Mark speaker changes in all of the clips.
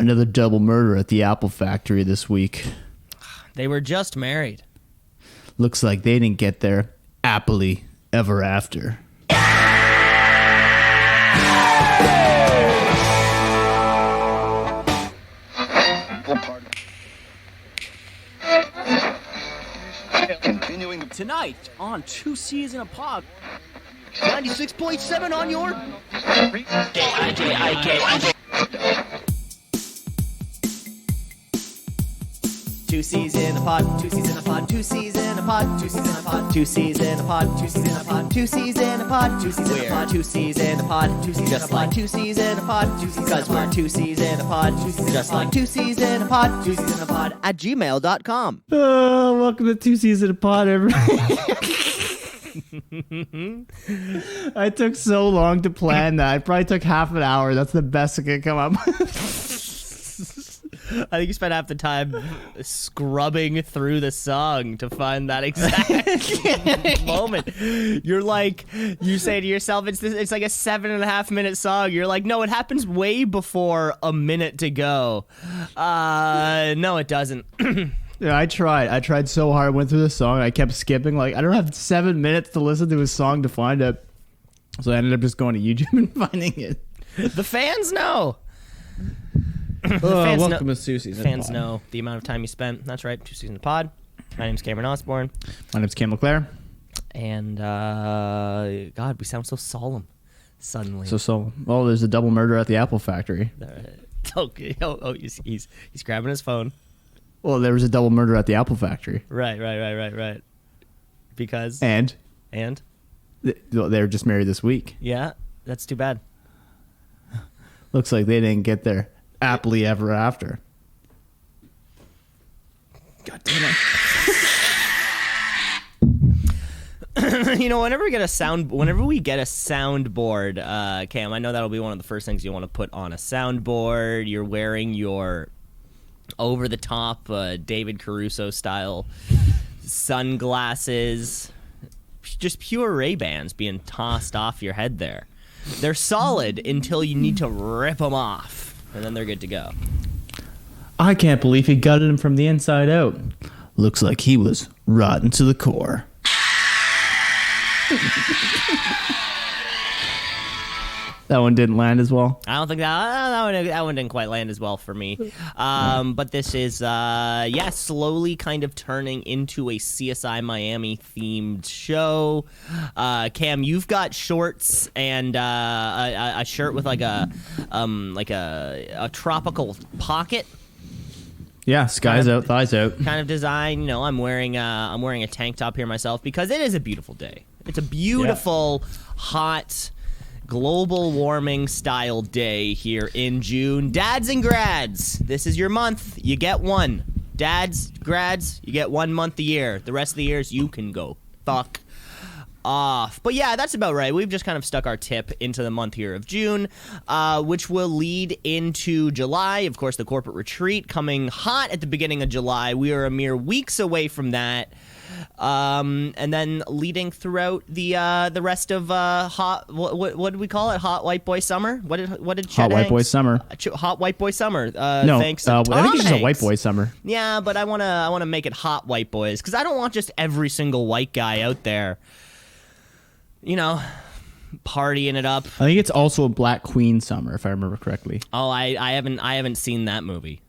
Speaker 1: Another double murder at the Apple factory this week.
Speaker 2: They were just married.
Speaker 1: Looks like they didn't get there Appley ever after.
Speaker 3: Continuing
Speaker 4: tonight on Two C's in a Pod. 96.7 on your Two C's in a pod, two C's in a pod, two C's in a pod, two C's in a pod, two C's in a pod, two C's in a pod, two C's in a pod, two C's in a pod, two C's in a pod, two C's just like two C's in a pod, because we're two C's in a pod, just like two C's in a pod, two C's in a pod at gmail.com.
Speaker 1: Welcome to Two C's in a Pod, everybody. I took so long to plan that. It probably took half an hour. That's the best I could come up with.
Speaker 2: I think you spent half the time scrubbing through the song to find that exact moment. You're like, you say to yourself, it's like a 7.5 minute song. You're like, no, it happens way before a minute to go. No, it doesn't.
Speaker 1: Yeah, I tried so hard. I went through the song. I kept skipping. Like, I don't have 7 minutes to listen to a song to find it. So I ended up just going to YouTube and finding it.
Speaker 2: The fans know.
Speaker 1: Welcome to Two C's in a Pod.
Speaker 2: Fans know the amount of time you spent. That's right, 2 C's in a Pod. My name's Cameron Osborne.
Speaker 1: My name's Cam LeClaire.
Speaker 2: And, God, we sound so solemn suddenly.
Speaker 1: So. Oh, there's a double murder at the Apple factory.
Speaker 2: He's grabbing his phone.
Speaker 1: Well, there was a double murder at the Apple factory.
Speaker 2: Right. Because?
Speaker 1: And? They were just married this week.
Speaker 2: Yeah, that's too bad.
Speaker 1: Looks like they didn't get there Appley ever after. God damn
Speaker 2: it. You know, whenever we get a soundboard, Cam, I know that'll be one of the first things you want to put on a soundboard. You're wearing your over-the-top David Caruso style sunglasses, just pure Ray-Bans being tossed off your head there. They're solid until you need to rip them off, and then they're good to go.
Speaker 1: I can't believe he gutted him from the inside out. Looks like he was rotten to the core. That one didn't land as well.
Speaker 2: I don't think that one didn't quite land as well for me. But this is, slowly kind of turning into a CSI Miami themed show. Cam, you've got shorts and a shirt with like a tropical pocket.
Speaker 1: Yeah, skies out, thighs out.
Speaker 2: Kind of design. You know, I'm wearing a tank top here myself because it is a beautiful day. It's a beautiful, hot, global warming style day here in June. Dads and grads, this is your month. You get one. Dads, grads, you get 1 month a year. The rest of the years, you can go fuck off. But yeah, that's about right. We've just kind of stuck our tip into the month here of June, which will lead into July. Of course, the corporate retreat coming hot at the beginning of July. We are a mere weeks away from that. And then leading throughout the rest of hot, what did we call it? Hot white boy summer. What did Chet
Speaker 1: Hot white boy summer?
Speaker 2: Hot white boy summer.
Speaker 1: No,
Speaker 2: thanks to
Speaker 1: I
Speaker 2: Tom
Speaker 1: think it's just a
Speaker 2: Hanks.
Speaker 1: white boy summer.
Speaker 2: Yeah, but I wanna make it hot white boys because I don't want just every single white guy out there, you know, partying it up.
Speaker 1: I think it's also a black queen summer, if I remember correctly.
Speaker 2: Oh, I haven't seen that movie.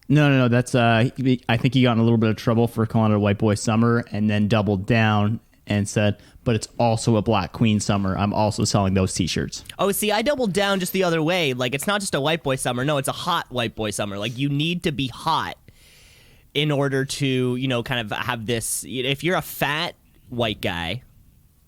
Speaker 1: No. That's I think he got in a little bit of trouble for calling it a white boy summer, and then doubled down and said, "But it's also a black queen summer. I'm also selling those T-shirts."
Speaker 2: Oh, see, I doubled down just the other way. Like, it's not just a white boy summer. No, it's a hot white boy summer. Like, you need to be hot in order to, you know, kind of have this. If you're a fat white guy,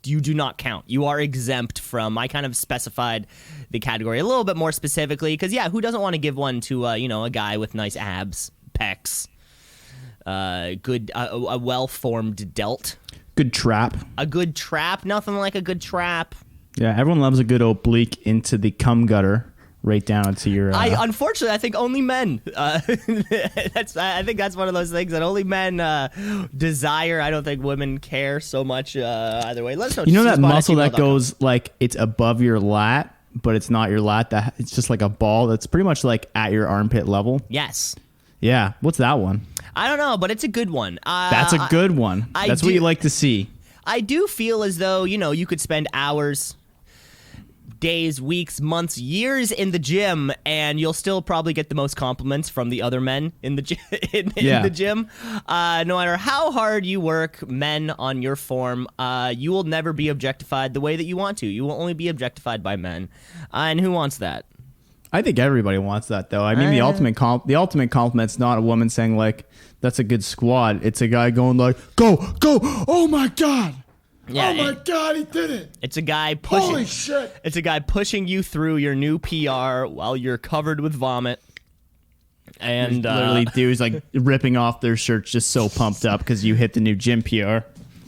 Speaker 2: you do not count. You are exempt from. I kind of specified the category a little bit more specifically because, yeah, who doesn't want to give one to, a guy with nice abs, pecs, a well-formed delt.
Speaker 1: Good trap.
Speaker 2: A good trap. Nothing like a good trap.
Speaker 1: Yeah, everyone loves a good oblique into the cum gutter, right down into your.
Speaker 2: Unfortunately, I think only men. I think that's one of those things that only men desire. I don't think women care so much either way. Let us know.
Speaker 1: You know that muscle that goes like it's above your lat, but it's not your lat. It's just like a ball that's pretty much like at your armpit level.
Speaker 2: Yes.
Speaker 1: Yeah. What's that one?
Speaker 2: I don't know, but it's a good one.
Speaker 1: That's a good one. That's what you like to see.
Speaker 2: I do feel as though, you could spend hours, days, weeks, months, years in the gym, and you'll still probably get the most compliments from the other men in the gym. in the gym. No matter how hard you work, men, on your form, you will never be objectified the way that you want to. You will only be objectified by men. And who wants that?
Speaker 1: I think everybody wants that, though. I mean, the ultimate compliment's not a woman saying, like, that's a good squat. It's a guy going like, go, oh my God.
Speaker 2: Yeah,
Speaker 1: oh my God, he did it.
Speaker 2: It's a guy pushing.
Speaker 1: Holy shit.
Speaker 2: It's a guy pushing you through your new PR while you're covered with vomit. And
Speaker 1: literally dudes like ripping off their shirts just so pumped up because you hit the new gym PR.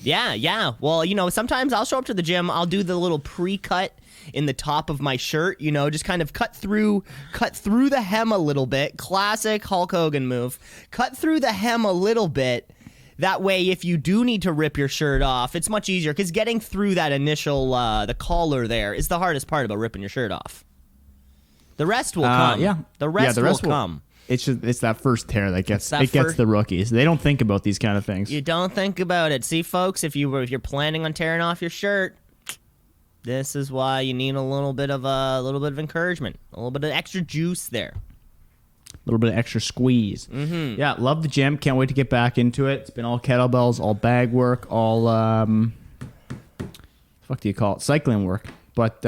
Speaker 2: Yeah. Well, sometimes I'll show up to the gym. I'll do the little pre-cut in the top of my shirt, just kind of cut through the hem a little bit. Classic Hulk Hogan move. Cut through the hem a little bit. That way, if you do need to rip your shirt off, it's much easier, because getting through that initial, the collar there is the hardest part about ripping your shirt off. The rest will come.
Speaker 1: Yeah.
Speaker 2: The rest will come.
Speaker 1: It's that first tear that gets the rookies. They don't think about these kind of things.
Speaker 2: You don't think about it. See, folks, if you're planning on tearing off your shirt, this is why you need a little bit of encouragement, a little bit of extra juice there.
Speaker 1: A little bit of extra squeeze. Mm-hmm. Yeah, love the gym. Can't wait to get back into it. It's been all kettlebells, all bag work, all fuck do you call it? Cycling work. But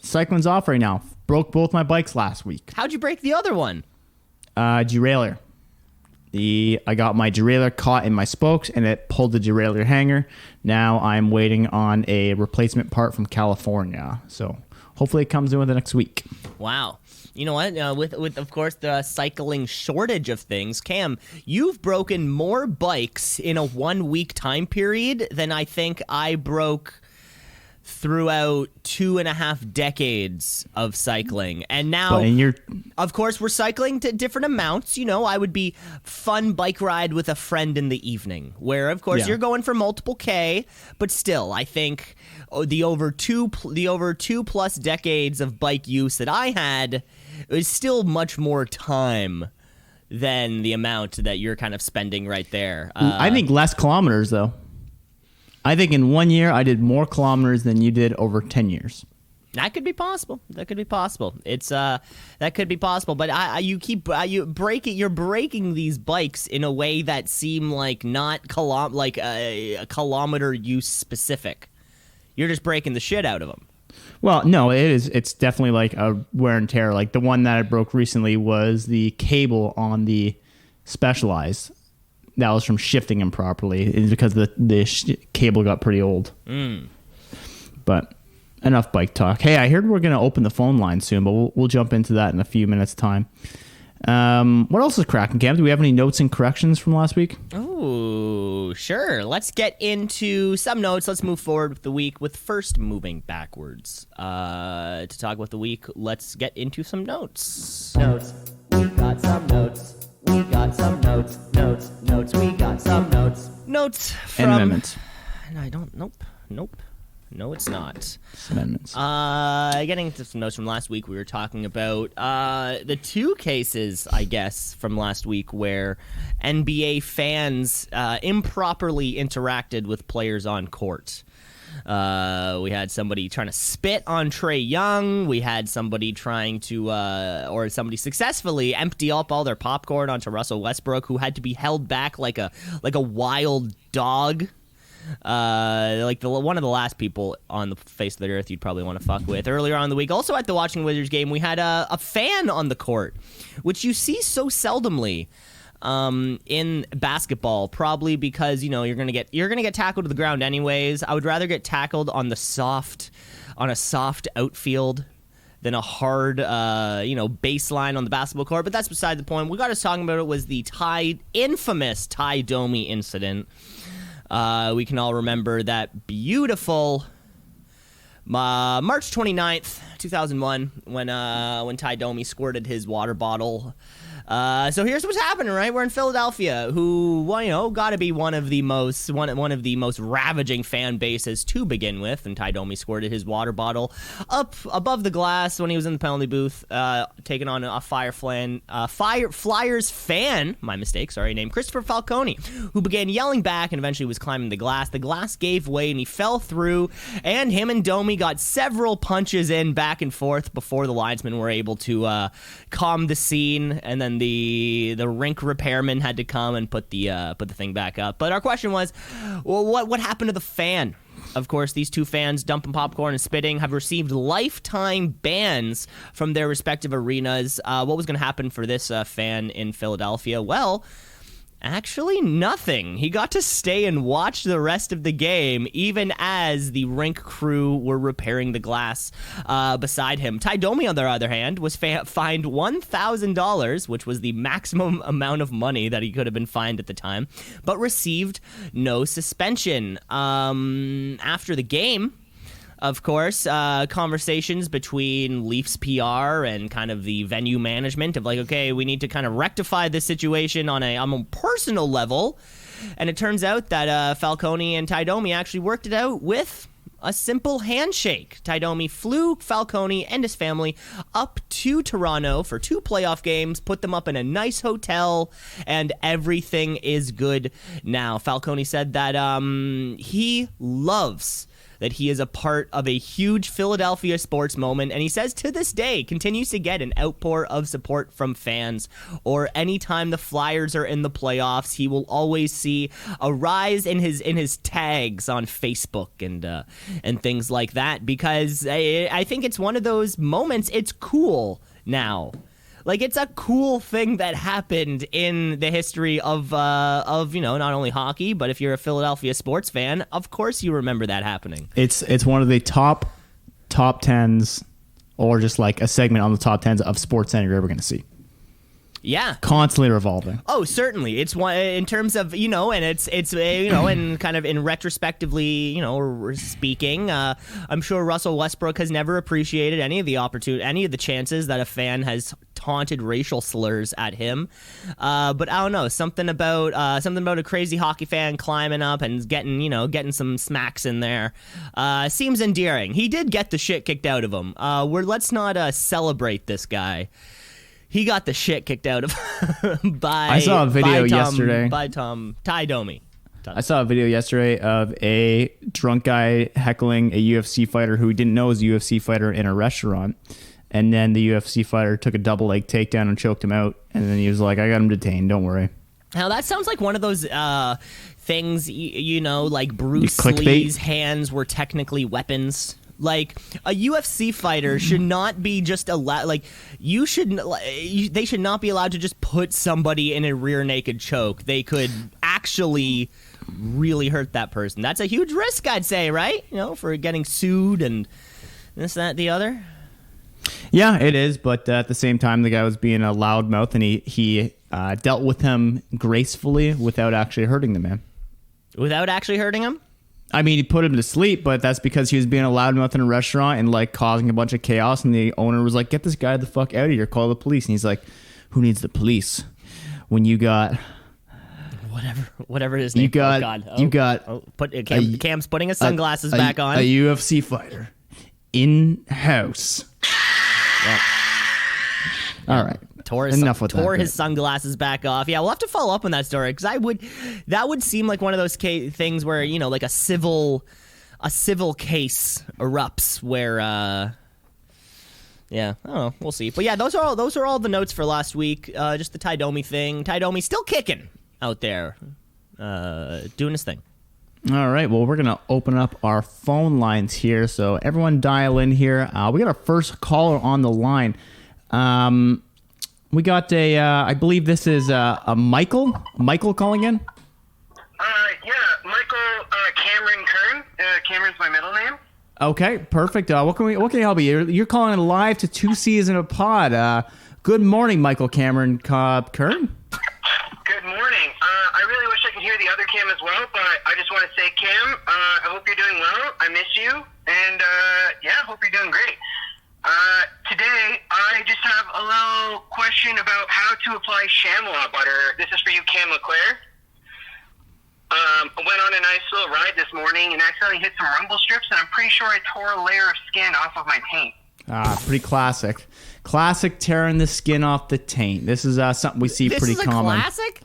Speaker 1: cycling's off right now. Broke both my bikes last week.
Speaker 2: How'd you break the other one?
Speaker 1: Derailleur. I got my derailleur caught in my spokes and it pulled the derailleur hanger. Now I'm waiting on a replacement part from California. So hopefully it comes in within the next week.
Speaker 2: Wow. You know what? With of course the cycling shortage of things, Cam, you've broken more bikes in a 1 week time period than I think I broke throughout 2.5 decades of cycling. And now, of course, we're cycling to different amounts. I would be fun bike ride with a friend in the evening, where, of course, you're going for multiple K, but still, I think the over two plus decades of bike use that I had is still much more time than the amount that you're kind of spending right there.
Speaker 1: I think less kilometers, though. I think in 1 year I did more kilometers than you did over 10 years.
Speaker 2: That could be possible. It's that could be possible. But you're breaking these bikes in a way that seem like not a kilometer use specific. You're just breaking the shit out of them.
Speaker 1: Well, no, it is. It's definitely like a wear and tear. Like the one that I broke recently was the cable on the Specialized. That was from shifting improperly. It's because the cable got pretty old. But enough bike talk. Hey, I heard we're going to open the phone line soon, but we'll jump into that in a few minutes' time. What else is cracking, Cam? Do we have any notes and corrections from last week?
Speaker 2: Oh, sure. Let's get into some notes. Let's move forward with the week with first moving backwards. To talk about the week, let's get into some notes.
Speaker 4: Notes. We got some notes. We got some notes. We got some notes.
Speaker 2: Notes from...
Speaker 1: And amendments.
Speaker 2: I don't... Nope. No, it's not.
Speaker 1: Amendments.
Speaker 2: Getting into some notes from last week, we were talking about the two cases, I guess, from last week where NBA fans improperly interacted with players on court. We had somebody trying to spit on Trae Young. We had somebody trying to, or somebody successfully empty up all their popcorn onto Russell Westbrook, who had to be held back like a wild dog. One of the last people on the face of the earth you'd probably want to fuck with. Earlier on in the week, also at the Watching Wizards game, we had a fan on the court, which you see so seldomly in basketball, probably because you're gonna get tackled to the ground anyways. I would rather get tackled on a soft outfield than a hard baseline on the basketball court. But that's beside the point. What got us talking about it was the infamous Ty Domi incident. We can all remember that beautiful March 29th, 2001, when Ty Domi squirted his water bottle So here's what's happening, right? We're in Philadelphia, who, well, got to be one of the most ravaging fan bases to begin with. And Ty Domi squirted his water bottle up above the glass when he was in the penalty booth, taking on a Flyers fan, named Christopher Falcone, who began yelling back and eventually was climbing the glass. The glass gave way and he fell through, and him and Domi got several punches in back and forth before the linesmen were able to calm the scene, and then the rink repairman had to come and put the thing back up. But our question was, well, what happened to the fan? Of course, these two fans, dumping popcorn and spitting, have received lifetime bans from their respective arenas. What was going to happen for this fan in Philadelphia? Well, actually nothing. He got to stay and watch the rest of the game, even as the rink crew were repairing the glass beside him. Ty Domi, on the other hand, was fined $1,000, which was the maximum amount of money that he could have been fined at the time, but received no suspension. After the game, of course, conversations between Leafs PR and kind of the venue management of like, okay, we need to kind of rectify this situation on a personal level. And it turns out that Falcone and Ty Domi actually worked it out with a simple handshake. Ty Domi flew Falcone and his family up to Toronto for 2 playoff games, put them up in a nice hotel, and everything is good now. Falcone said that he loves that he is a part of a huge Philadelphia sports moment, and he says to this day continues to get an outpour of support from fans. Or anytime the Flyers are in the playoffs, he will always see a rise in his tags on Facebook and things like that, because I think it's one of those moments. It's cool now. Like, it's a cool thing that happened in the history of not only hockey, but if you're a Philadelphia sports fan, of course you remember that happening.
Speaker 1: It's one of the top 10s, or just like a segment on the top 10s of Sports Center you're ever going to see.
Speaker 2: Yeah,
Speaker 1: constantly revolving.
Speaker 2: Oh, certainly. It's one in terms of and it's and kind of in retrospectively speaking. I'm sure Russell Westbrook has never appreciated any of the chances that a fan has taunted racial slurs at him. But I don't know, something about a crazy hockey fan climbing up and getting some smacks in there seems endearing. He did get the shit kicked out of him. Let's not celebrate this guy. He got the shit kicked out of by.
Speaker 1: I saw a video yesterday
Speaker 2: by Ty Domi.
Speaker 1: I saw a video yesterday of a drunk guy heckling a UFC fighter who didn't know was a UFC fighter in a restaurant, and then the UFC fighter took a double leg takedown and choked him out, and then he was like, "I got him detained. Don't worry."
Speaker 2: Now that sounds like one of those things, like Bruce Lee's hands were technically weapons. Like, a UFC fighter should not be just allowed. Like, they should not be allowed to just put somebody in a rear naked choke. They could actually really hurt that person. That's a huge risk, I'd say, right? For getting sued and this, that, the other.
Speaker 1: Yeah, it is. But at the same time, the guy was being a loudmouth, and he dealt with him gracefully without actually hurting the man.
Speaker 2: Without actually hurting him?
Speaker 1: I mean, he put him to sleep, but that's because he was being a loudmouth in a restaurant and like causing a bunch of chaos. And the owner was like, "Get this guy the fuck out of here! Call the police." And he's like, "Who needs the police when you got
Speaker 2: whatever his name?" Cam's putting his sunglasses back on.
Speaker 1: A UFC fighter in house.
Speaker 2: Well,
Speaker 1: all right.
Speaker 2: Tore his sunglasses back off. Yeah, we'll have to follow up on that story, because that would seem like one of those things where like a civil case erupts where yeah, I don't know, we'll see. But yeah, those are all the notes for last week. Just the Ty Domi thing. Ty Domi still kicking out there, doing his thing.
Speaker 1: All right, well, we're going to open up our phone lines here, so everyone dial in here. We got our first caller on the line. We got I believe this is a Michael. Michael calling in?
Speaker 3: Yeah, Michael Cameron Kern. Cameron's my middle name.
Speaker 1: Okay, perfect. What can I help you? You're calling in live to 2 C's in a Pod. Good morning, Michael Cameron Kern.
Speaker 3: Good morning. I really wish I could hear the other Cam as well, but I just want to say, Cam, I hope you're doing well. I miss you, and hope you're doing great. Today, I just have a little question about how to apply chamois butter. This is for you, Cam LeClaire. I went on a nice little ride this morning and accidentally hit some rumble strips, and I'm pretty sure I tore a layer of skin off of my paint.
Speaker 1: Pretty classic. Classic tearing the skin off the taint. This is something we see pretty common.
Speaker 2: This is a classic?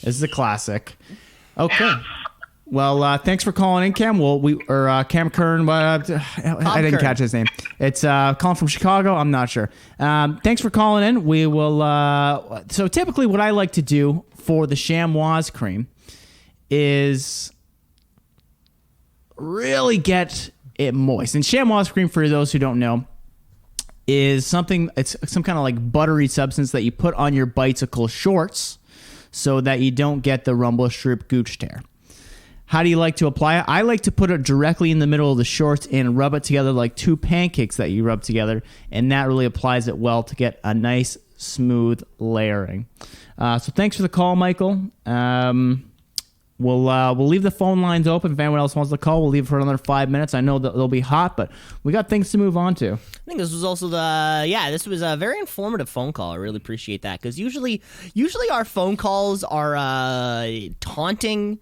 Speaker 1: This is a classic. Okay. Well, thanks for calling in, Cam. Cam Kern. I didn't catch his name. It's calling from Chicago. I'm not sure. Thanks for calling in. We will. So typically, what I like to do for the chamois cream is really get it moist. And chamois cream, for those who don't know, is something. It's some kind of like buttery substance that you put on your bicycle shorts so that you don't get the rumble strip gooch tear. How do you like to apply it? I like to put it directly in the middle of the shorts and rub it together like two pancakes that you rub together, and that really applies it well to get a nice, smooth layering. So thanks for the call, Michael. We'll leave the phone lines open. If anyone else wants to call, we'll leave it for another 5 minutes. I know that they'll be hot, but we got things to move on to.
Speaker 2: I think this was also this was a very informative phone call. I really appreciate that, because usually our phone calls are taunting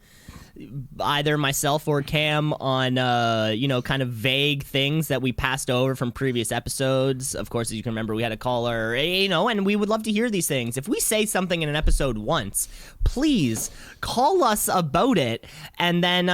Speaker 2: either myself or Cam on, kind of vague things that we passed over from previous episodes. Of course, as you can remember, we had a caller, and we would love to hear these things. If we say something in an episode once, please call us about it. And then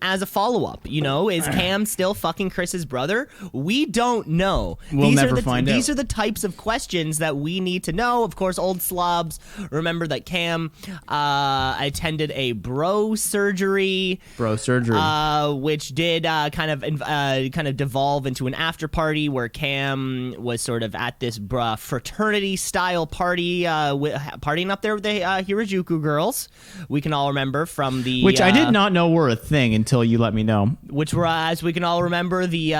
Speaker 2: as a follow-up, is Cam still fucking Chris's brother? We don't know.
Speaker 1: We'll never find out.
Speaker 2: These are the types of questions that we need to know. Of course, old slobs remember that Cam attended a bro surgery, which did kind of devolve into an after party where Cam was sort of at this fraternity style party, partying up there with the Harajuku girls. We can all remember from the
Speaker 1: which I did not know were a thing until you let me know.
Speaker 2: Which were, as we can all remember, the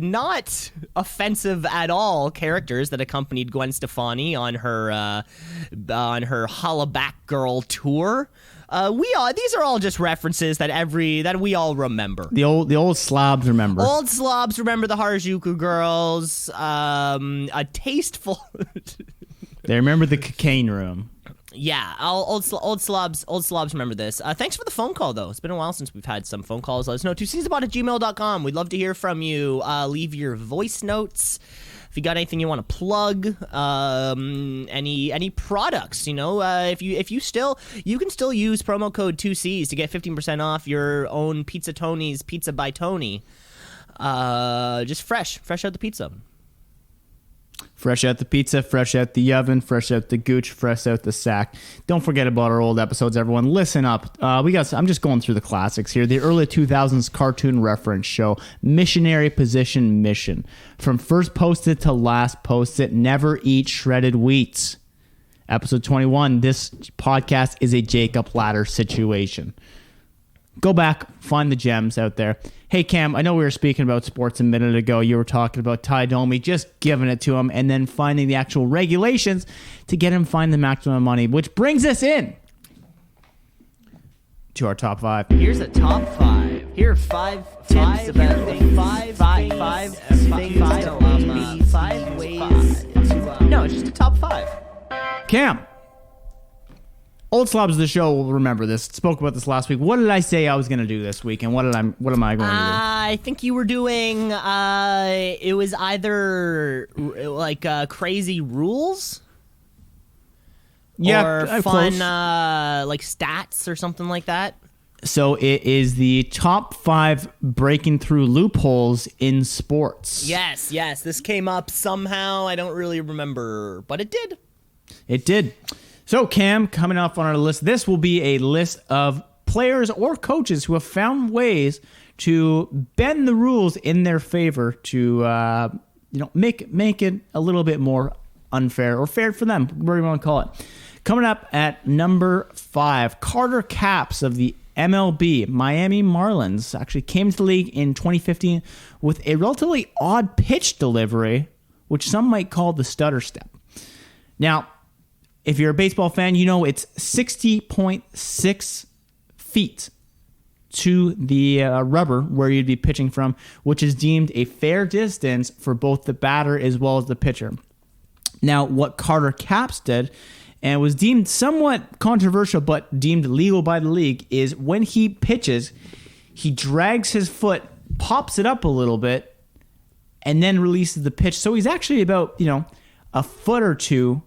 Speaker 2: not offensive at all characters that accompanied Gwen Stefani on her Hollaback Girl tour. These are all just references that we all remember.
Speaker 1: The old slobs remember.
Speaker 2: Old slobs remember the Harajuku girls. A tasteful.
Speaker 1: They remember the cocaine room.
Speaker 2: Yeah, old slobs remember this. Thanks for the phone call, though. It's been a while since we've had some phone calls. Let us know. twoceesinapod@gmail.com. We'd love to hear from you. Leave your voice notes. If you got anything you want to plug, any products, if you can still use promo code 2Cs to get 15% off your own Pizza Tony's Pizza by Tony. Just fresh out the pizza.
Speaker 1: Fresh out the pizza, fresh out the oven, fresh out the gooch, fresh out the sack. Don't forget about our old episodes, everyone. Listen up. I'm just going through the classics here. The early 2000s cartoon reference show, Missionary Position Mission. From first post-it to last post-it, never eat shredded wheats. Episode 21, this podcast is a Jacob Ladder situation. Go back, find the gems out there. Hey, Cam, I know we were speaking about sports a minute ago. You were talking about Ty Domi, just giving it to him and then finding the actual regulations to get him find the maximum money, which brings us in to our top five.
Speaker 4: Here's a top five. Here are five ways to
Speaker 2: No, it's just a top five.
Speaker 1: Cam, old slobs of the show will remember this. Spoke about this last week. What did I say I was going to do this week, and what am I going to do?
Speaker 2: I think you were doing. It was either like crazy rules, or fun like stats or something like that.
Speaker 1: So it is the top 5 breaking through loopholes in sports.
Speaker 2: Yes. This came up somehow. I don't really remember, but it did.
Speaker 1: It did. So, Cam, coming up on our list, this will be a list of players or coaches who have found ways to bend the rules in their favor to, make it a little bit more unfair or fair for them, whatever you want to call it. Coming up at number 5, Carter Capps of the MLB, Miami Marlins, actually came to the league in 2015 with a relatively odd pitch delivery, which some might call the stutter step. Now, if you're a baseball fan, you know it's 60.6 feet to the rubber where you'd be pitching from, which is deemed a fair distance for both the batter as well as the pitcher. Now, what Carter Capps did, and was deemed somewhat controversial but deemed legal by the league, is when he pitches, he drags his foot, pops it up a little bit, and then releases the pitch. So he's actually about, a foot or two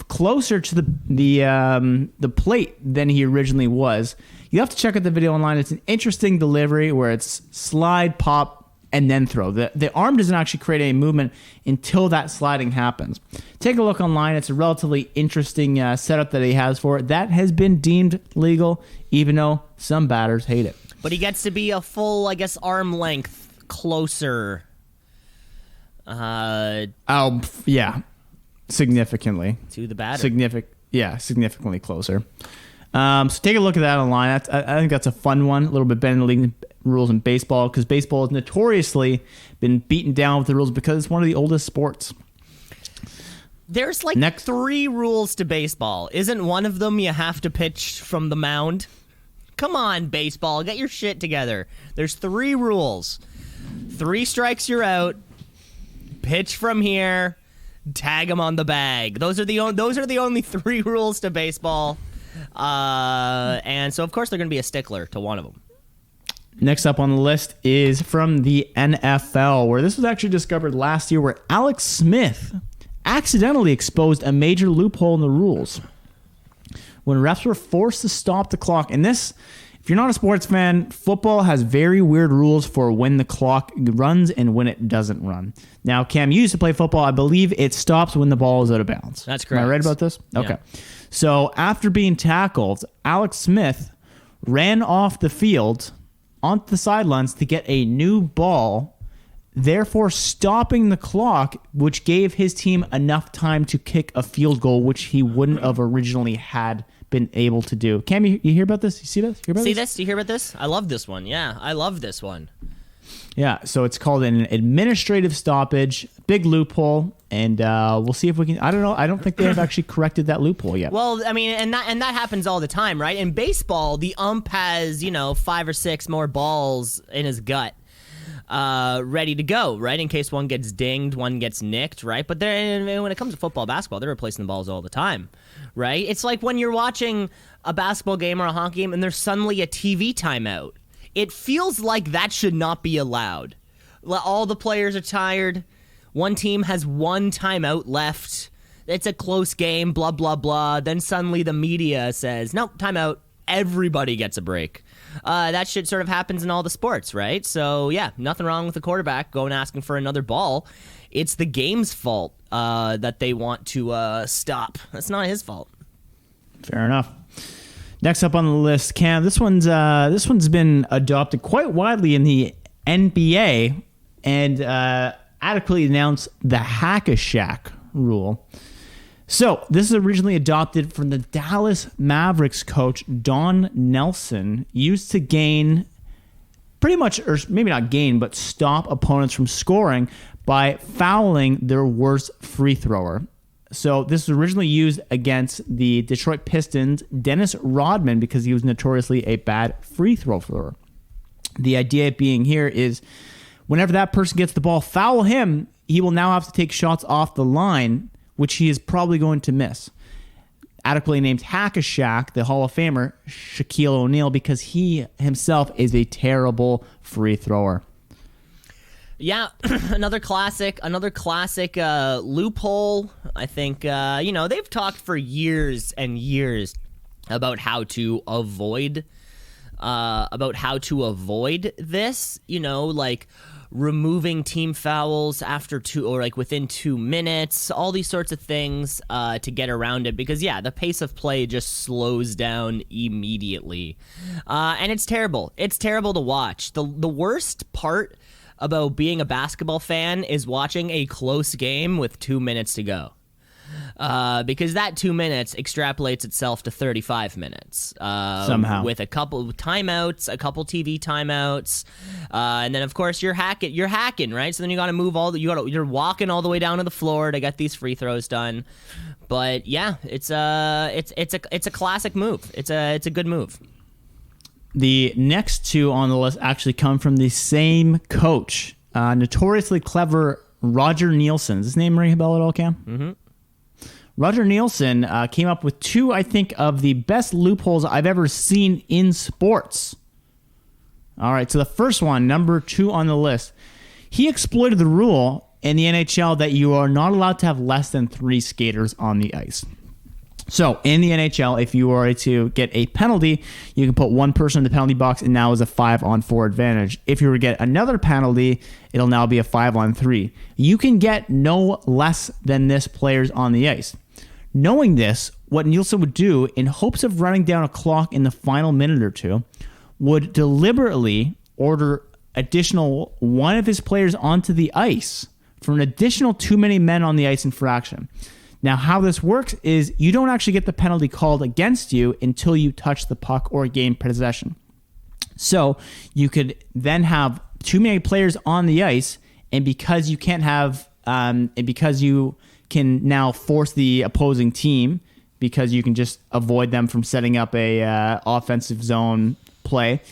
Speaker 1: closer to the plate than he originally was. You have to check out the video online. It's an interesting delivery where it's slide, pop, and then throw. The arm doesn't actually create any movement until that sliding happens. Take a look online. It's a relatively interesting setup that he has for it. That has been deemed legal, even though some batters hate it.
Speaker 2: But he gets to be a full, I guess, arm length closer.
Speaker 1: Significantly.
Speaker 2: To the batter.
Speaker 1: Significantly closer. So take a look at that online. I think that's a fun one. A little bit better than the league rules in baseball, because baseball has notoriously been beaten down with the rules because it's one of the oldest sports.
Speaker 2: There's like 3 rules to baseball. Isn't one of them you have to pitch from the mound? Come on, baseball. Get your shit together. There's 3 rules. 3 strikes, you're out. Pitch from here. Tag them on the bag. Those are the only 3 rules to baseball. And so, of course, they're going to be a stickler to one of them.
Speaker 1: Next up on the list is from the NFL, where this was actually discovered last year, where Alex Smith accidentally exposed a major loophole in the rules when refs were forced to stop the clock. And this, if you're not a sports fan, football has very weird rules for when the clock runs and when it doesn't run. Now, Cam, you used to play football. I believe it stops when the ball is out of bounds.
Speaker 2: That's correct.
Speaker 1: Am I right about this? Okay.
Speaker 2: Yeah.
Speaker 1: So after being tackled, Alex Smith ran off the field onto the sidelines to get a new ball, therefore stopping the clock, which gave his team enough time to kick a field goal, which he wouldn't have originally had been able to do. Cam, you hear about this? You see this?
Speaker 2: Do you hear about this? I love this one. Yeah, I love this one.
Speaker 1: Yeah, so it's called an administrative stoppage, big loophole, and we'll see if we can. I don't know. I don't think they have actually corrected that loophole yet.
Speaker 2: Well, I mean, and that happens all the time, right? In baseball, the ump has 5 or 6 more balls in his gut, ready to go, right? In case one gets dinged, one gets nicked, right? But when it comes to football, basketball, they're replacing the balls all the time, right? It's like when you're watching a basketball game or a hockey game, and there's suddenly a TV timeout. It feels like that should not be allowed. All the players are tired. One team has 1 timeout left. It's a close game, blah, blah, blah. Then suddenly the media says, nope, timeout. Everybody gets a break. That shit sort of happens in all the sports, right? So, yeah, nothing wrong with the quarterback going asking for another ball. It's the game's fault that they want to stop. That's not his fault.
Speaker 1: Fair enough. Next up on the list, Cam, this one's been adopted quite widely in the NBA and adequately announced the Hack-a-Shack rule. So this is originally adopted from the Dallas Mavericks coach Don Nelson, used to gain pretty much, or maybe not gain, but stop opponents from scoring by fouling their worst free thrower. So this was originally used against the Detroit Pistons' Dennis Rodman because he was notoriously a bad free throw thrower. The idea being here is whenever that person gets the ball, foul him, he will now have to take shots off the line, which he is probably going to miss. Adequately named Hack-a-Shack, the Hall of Famer, Shaquille O'Neal, because he himself is a terrible free thrower.
Speaker 2: Yeah, another classic loophole. I think, they've talked for years and years about how to avoid this, like removing team fouls after 2 or like within 2 minutes, all these sorts of things to get around it because, yeah, the pace of play just slows down immediately. And it's terrible. It's terrible to watch. The worst part about being a basketball fan is watching a close game with 2 minutes to go. Because that 2 minutes extrapolates itself to 35 minutes.
Speaker 1: Somehow.
Speaker 2: With a couple timeouts, a couple TV timeouts. And then, of course, you're hacking, right? So then you got to move you're walking all the way down to the floor to get these free throws done. But yeah, it's a classic move. It's a good move.
Speaker 1: The next two on the list actually come from the same coach, notoriously clever Roger Nielsen. Does his name ring a bell at all, Cam? Mm-hmm. Roger Nielsen came up with two, I think, of the best loopholes I've ever seen in sports. All right, so the first one, number 2 on the list, he exploited the rule in the NHL that you are not allowed to have less than 3 skaters on the ice. So in the NHL, if you are to get a penalty, you can put one person in the penalty box, and now is a 5-on-4 advantage. If you were to get another penalty, it'll now be a 5-on-3. You can get no less than this players on the ice. Knowing this, what Nielsen would do, in hopes of running down a clock in the final minute or two, would deliberately order additional one of his players onto the ice for an additional too many men on the ice infraction. Now, how this works is you don't actually get the penalty called against you until you touch the puck or gain possession. So you could then have too many players on the ice, and because you can't have, and because you can now force the opposing team, because you can just avoid them from setting up a offensive zone play,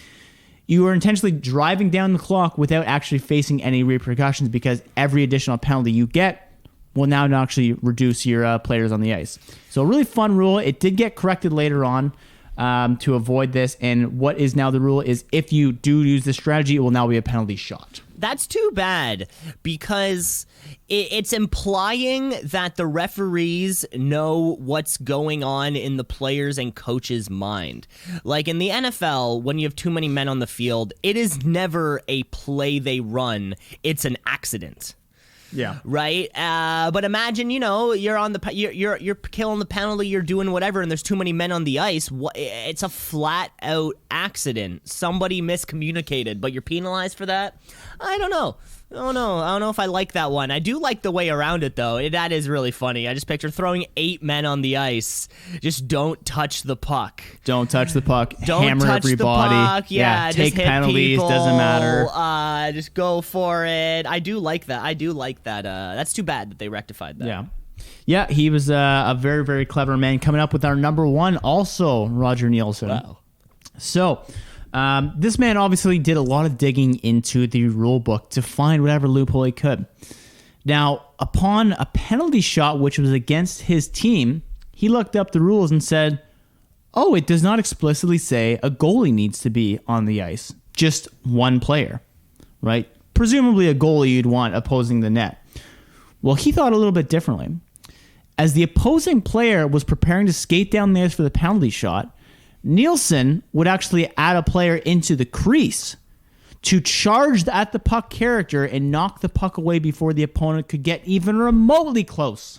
Speaker 1: you are intentionally driving down the clock without actually facing any repercussions, because every additional penalty you get will now actually reduce your players on the ice. So a really fun rule. It did get corrected later on to avoid this, and what is now the rule is if you do use this strategy, it will now be a penalty shot.
Speaker 2: That's too bad, because it's implying that the referees know what's going on in the players' and coaches' mind. Like in the NFL, when you have too many men on the field, it is never a play they run. It's an accident.
Speaker 1: Yeah.
Speaker 2: Right. But imagine, you're on the you're killing the penalty, you're doing whatever, and there's too many men on the ice. It's a flat out accident. Somebody miscommunicated, but you're penalized for that. I don't know. I don't know if I like that one. I do like the way around it, though. That is really funny. I just picture throwing 8 men on the ice. Just don't touch the puck.
Speaker 1: Don't touch the puck.
Speaker 2: Don't
Speaker 1: Hammer
Speaker 2: touch
Speaker 1: everybody.
Speaker 2: the puck. Yeah,
Speaker 1: take
Speaker 2: just hit
Speaker 1: penalties.
Speaker 2: people.
Speaker 1: Doesn't matter.
Speaker 2: Just go for it. I do like that. That's too bad that they rectified that.
Speaker 1: Yeah. Yeah, he was a very, very clever man. Coming up with our number 1, also Roger Nielsen.
Speaker 2: Wow.
Speaker 1: So, this man obviously did a lot of digging into the rule book to find whatever loophole he could. Now, upon a penalty shot which was against his team, he looked up the rules and said, oh, it does not explicitly say a goalie needs to be on the ice. Just one player, right? Presumably a goalie you'd want opposing the net. Well, he thought a little bit differently. As the opposing player was preparing to skate down the ice for the penalty shot, Nielsen would actually add a player into the crease to charge at the puck character and knock the puck away before the opponent could get even remotely close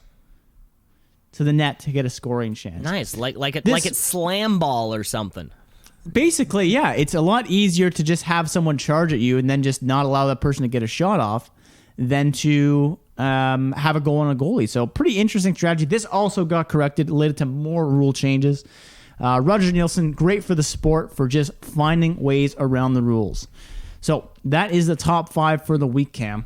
Speaker 1: to the net to get a scoring chance.
Speaker 2: Nice, like it's slam ball or something.
Speaker 1: Basically, yeah, it's a lot easier to just have someone charge at you and then just not allow that person to get a shot off than to have a goal on a goalie. So pretty interesting strategy. This also got corrected, led to more rule changes. Roger Nielsen, great for the sport for just finding ways around the rules. So that is the top 5 for the week, Cam.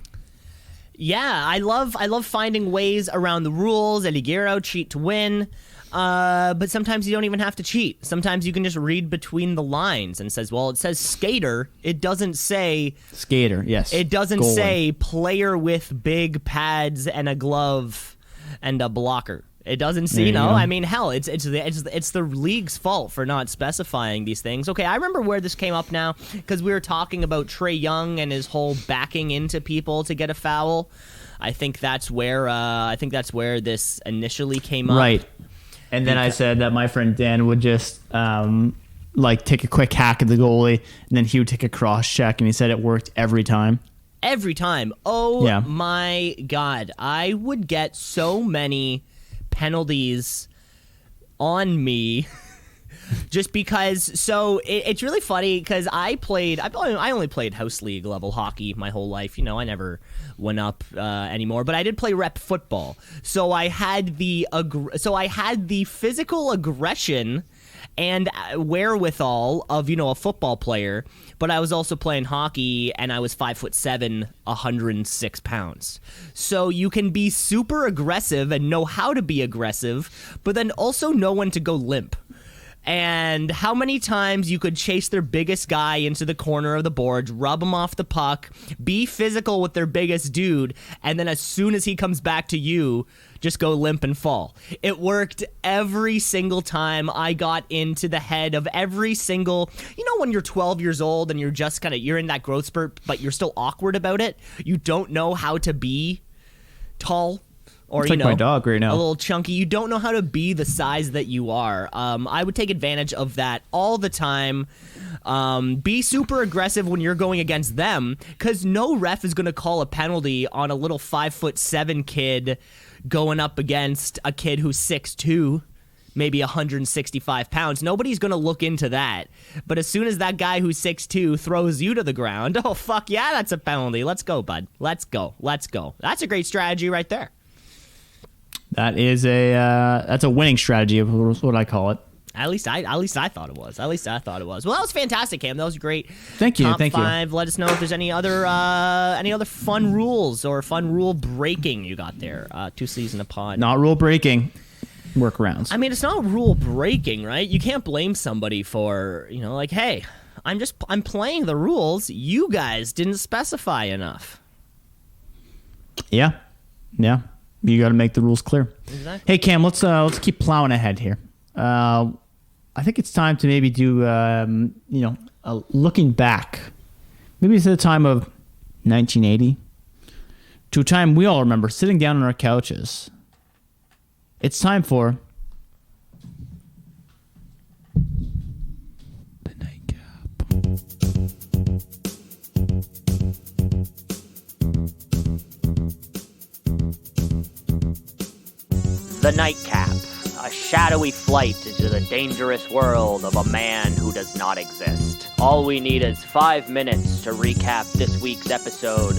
Speaker 2: Yeah, I love finding ways around the rules. Eddie Guerrero, cheat to win. But sometimes you don't even have to cheat. Sometimes you can just read between the lines and says, well, it says skater. It doesn't say
Speaker 1: skater. Yes.
Speaker 2: It doesn't
Speaker 1: goalie.
Speaker 2: say player with big pads and a glove and a blocker. It doesn't see, I mean, hell, it's the league's fault for not specifying these things. Okay, I remember where this came up now, because we were talking about Trae Young and his whole backing into people to get a foul. I think that's where this initially came up.
Speaker 1: Right. And then I said that my friend Dan would just take a quick hack at the goalie, and then he would take a cross check, and he said it worked every time.
Speaker 2: Every time. Oh yeah. My God. I would get so many penalties on me just because. So it's really funny because I only played house league level hockey my whole life. I never went up anymore, but I did play rep football. So I had the physical aggression and wherewithal of a football player, but I was also playing hockey, and I was 5'7", 106 pounds. So you can be super aggressive and know how to be aggressive, but then also know when to go limp. and how many times you could chase their biggest guy into the corner of the boards, rub him off the puck, be physical with their biggest dude, and then as soon as he comes back to you, just go limp and fall. It worked every single time. I got into the head of every single, when you're 12 years old and you're just you're in that growth spurt, but you're still awkward about it. You don't know how to be tall. Or,
Speaker 1: it's like my dog right now.
Speaker 2: A little chunky. You don't know how to be the size that you are. I would take advantage of that all the time. Be super aggressive when you're going against them, because no ref is going to call a penalty on a little 5'7" kid going up against a kid who's 6'2", maybe 165 pounds. Nobody's going to look into that. But as soon as that guy who's 6'2" throws you to the ground, oh, fuck yeah, that's a penalty. Let's go, bud. Let's go. That's a great strategy right there.
Speaker 1: That is that's a winning strategy, is what I call it.
Speaker 2: At least I thought it was. Well, that was fantastic, Cam. That was great.
Speaker 1: Thank you.
Speaker 2: Top 5. Let us know if there's any other fun rules or fun rule breaking you got there. 2 C's in a pod.
Speaker 1: Not rule breaking. Workarounds.
Speaker 2: I mean, it's not rule breaking, right? You can't blame somebody for hey, I'm playing the rules. You guys didn't specify enough.
Speaker 1: Yeah. You got to make the rules clear.
Speaker 2: Exactly.
Speaker 1: Hey Cam, let's keep plowing ahead here. I think it's time to maybe do looking back, maybe to the time of 1980, to a time we all remember sitting down on our couches. It's time for the nightcap.
Speaker 4: The Nightcap, a shadowy flight into the dangerous world of a man who does not exist. All we need is 5 minutes to recap this week's episode.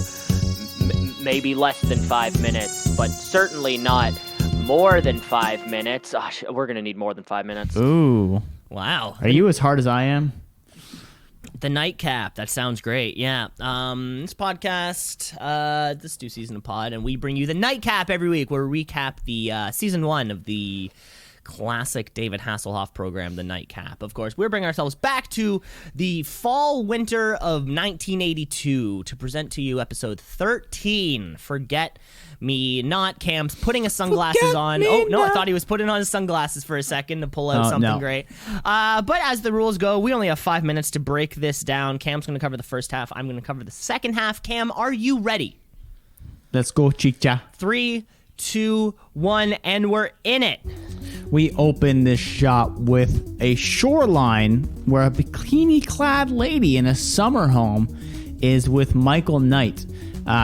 Speaker 4: Maybe less than 5 minutes, but certainly not more than 5 minutes. We're going to need more than 5 minutes.
Speaker 1: Ooh.
Speaker 2: Wow.
Speaker 1: Are you as hard as I am?
Speaker 2: The Nightcap. That sounds great. Yeah. This podcast, this 2 Season Pod, and we bring you the Nightcap every week, where we recap the season 1 of the classic David Hasselhoff program, The Nightcap. Of course, we're bringing ourselves back to the fall-winter of 1982 to present to you episode 13, Forget Me Not. Cam's putting his sunglasses on. Oh, no, I thought he was putting on his sunglasses for a second to pull out something great. But as the rules go, we only have 5 minutes to break this down. Cam's going to cover the first half. I'm going to cover the second half. Cam, are you ready?
Speaker 1: Let's go, Chicha.
Speaker 2: 3, 2, 1, and we're in it.
Speaker 1: We open this shot with a shoreline where a bikini-clad lady in a summer home is with Michael Knight.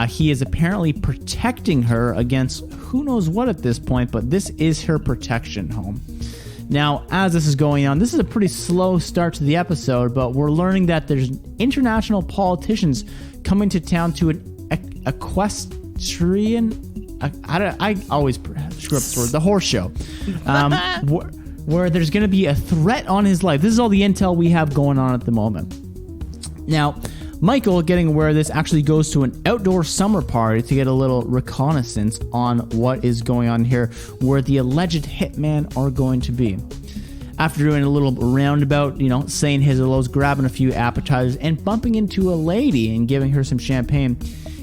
Speaker 1: He is apparently protecting her against who knows what at this point, but this is her protection home. Now, as this is going on, this is a pretty slow start to the episode, but we're learning that there's international politicians coming to town to an equestrian... I always screw up this word. The horse show. Where there's going to be a threat on his life. This is all the intel we have going on at the moment. Now, Michael, getting aware of this, actually goes to an outdoor summer party to get a little reconnaissance on what is going on here, where the alleged hitman are going to be. After doing a little roundabout, saying his hellos, grabbing a few appetizers, and bumping into a lady and giving her some champagne,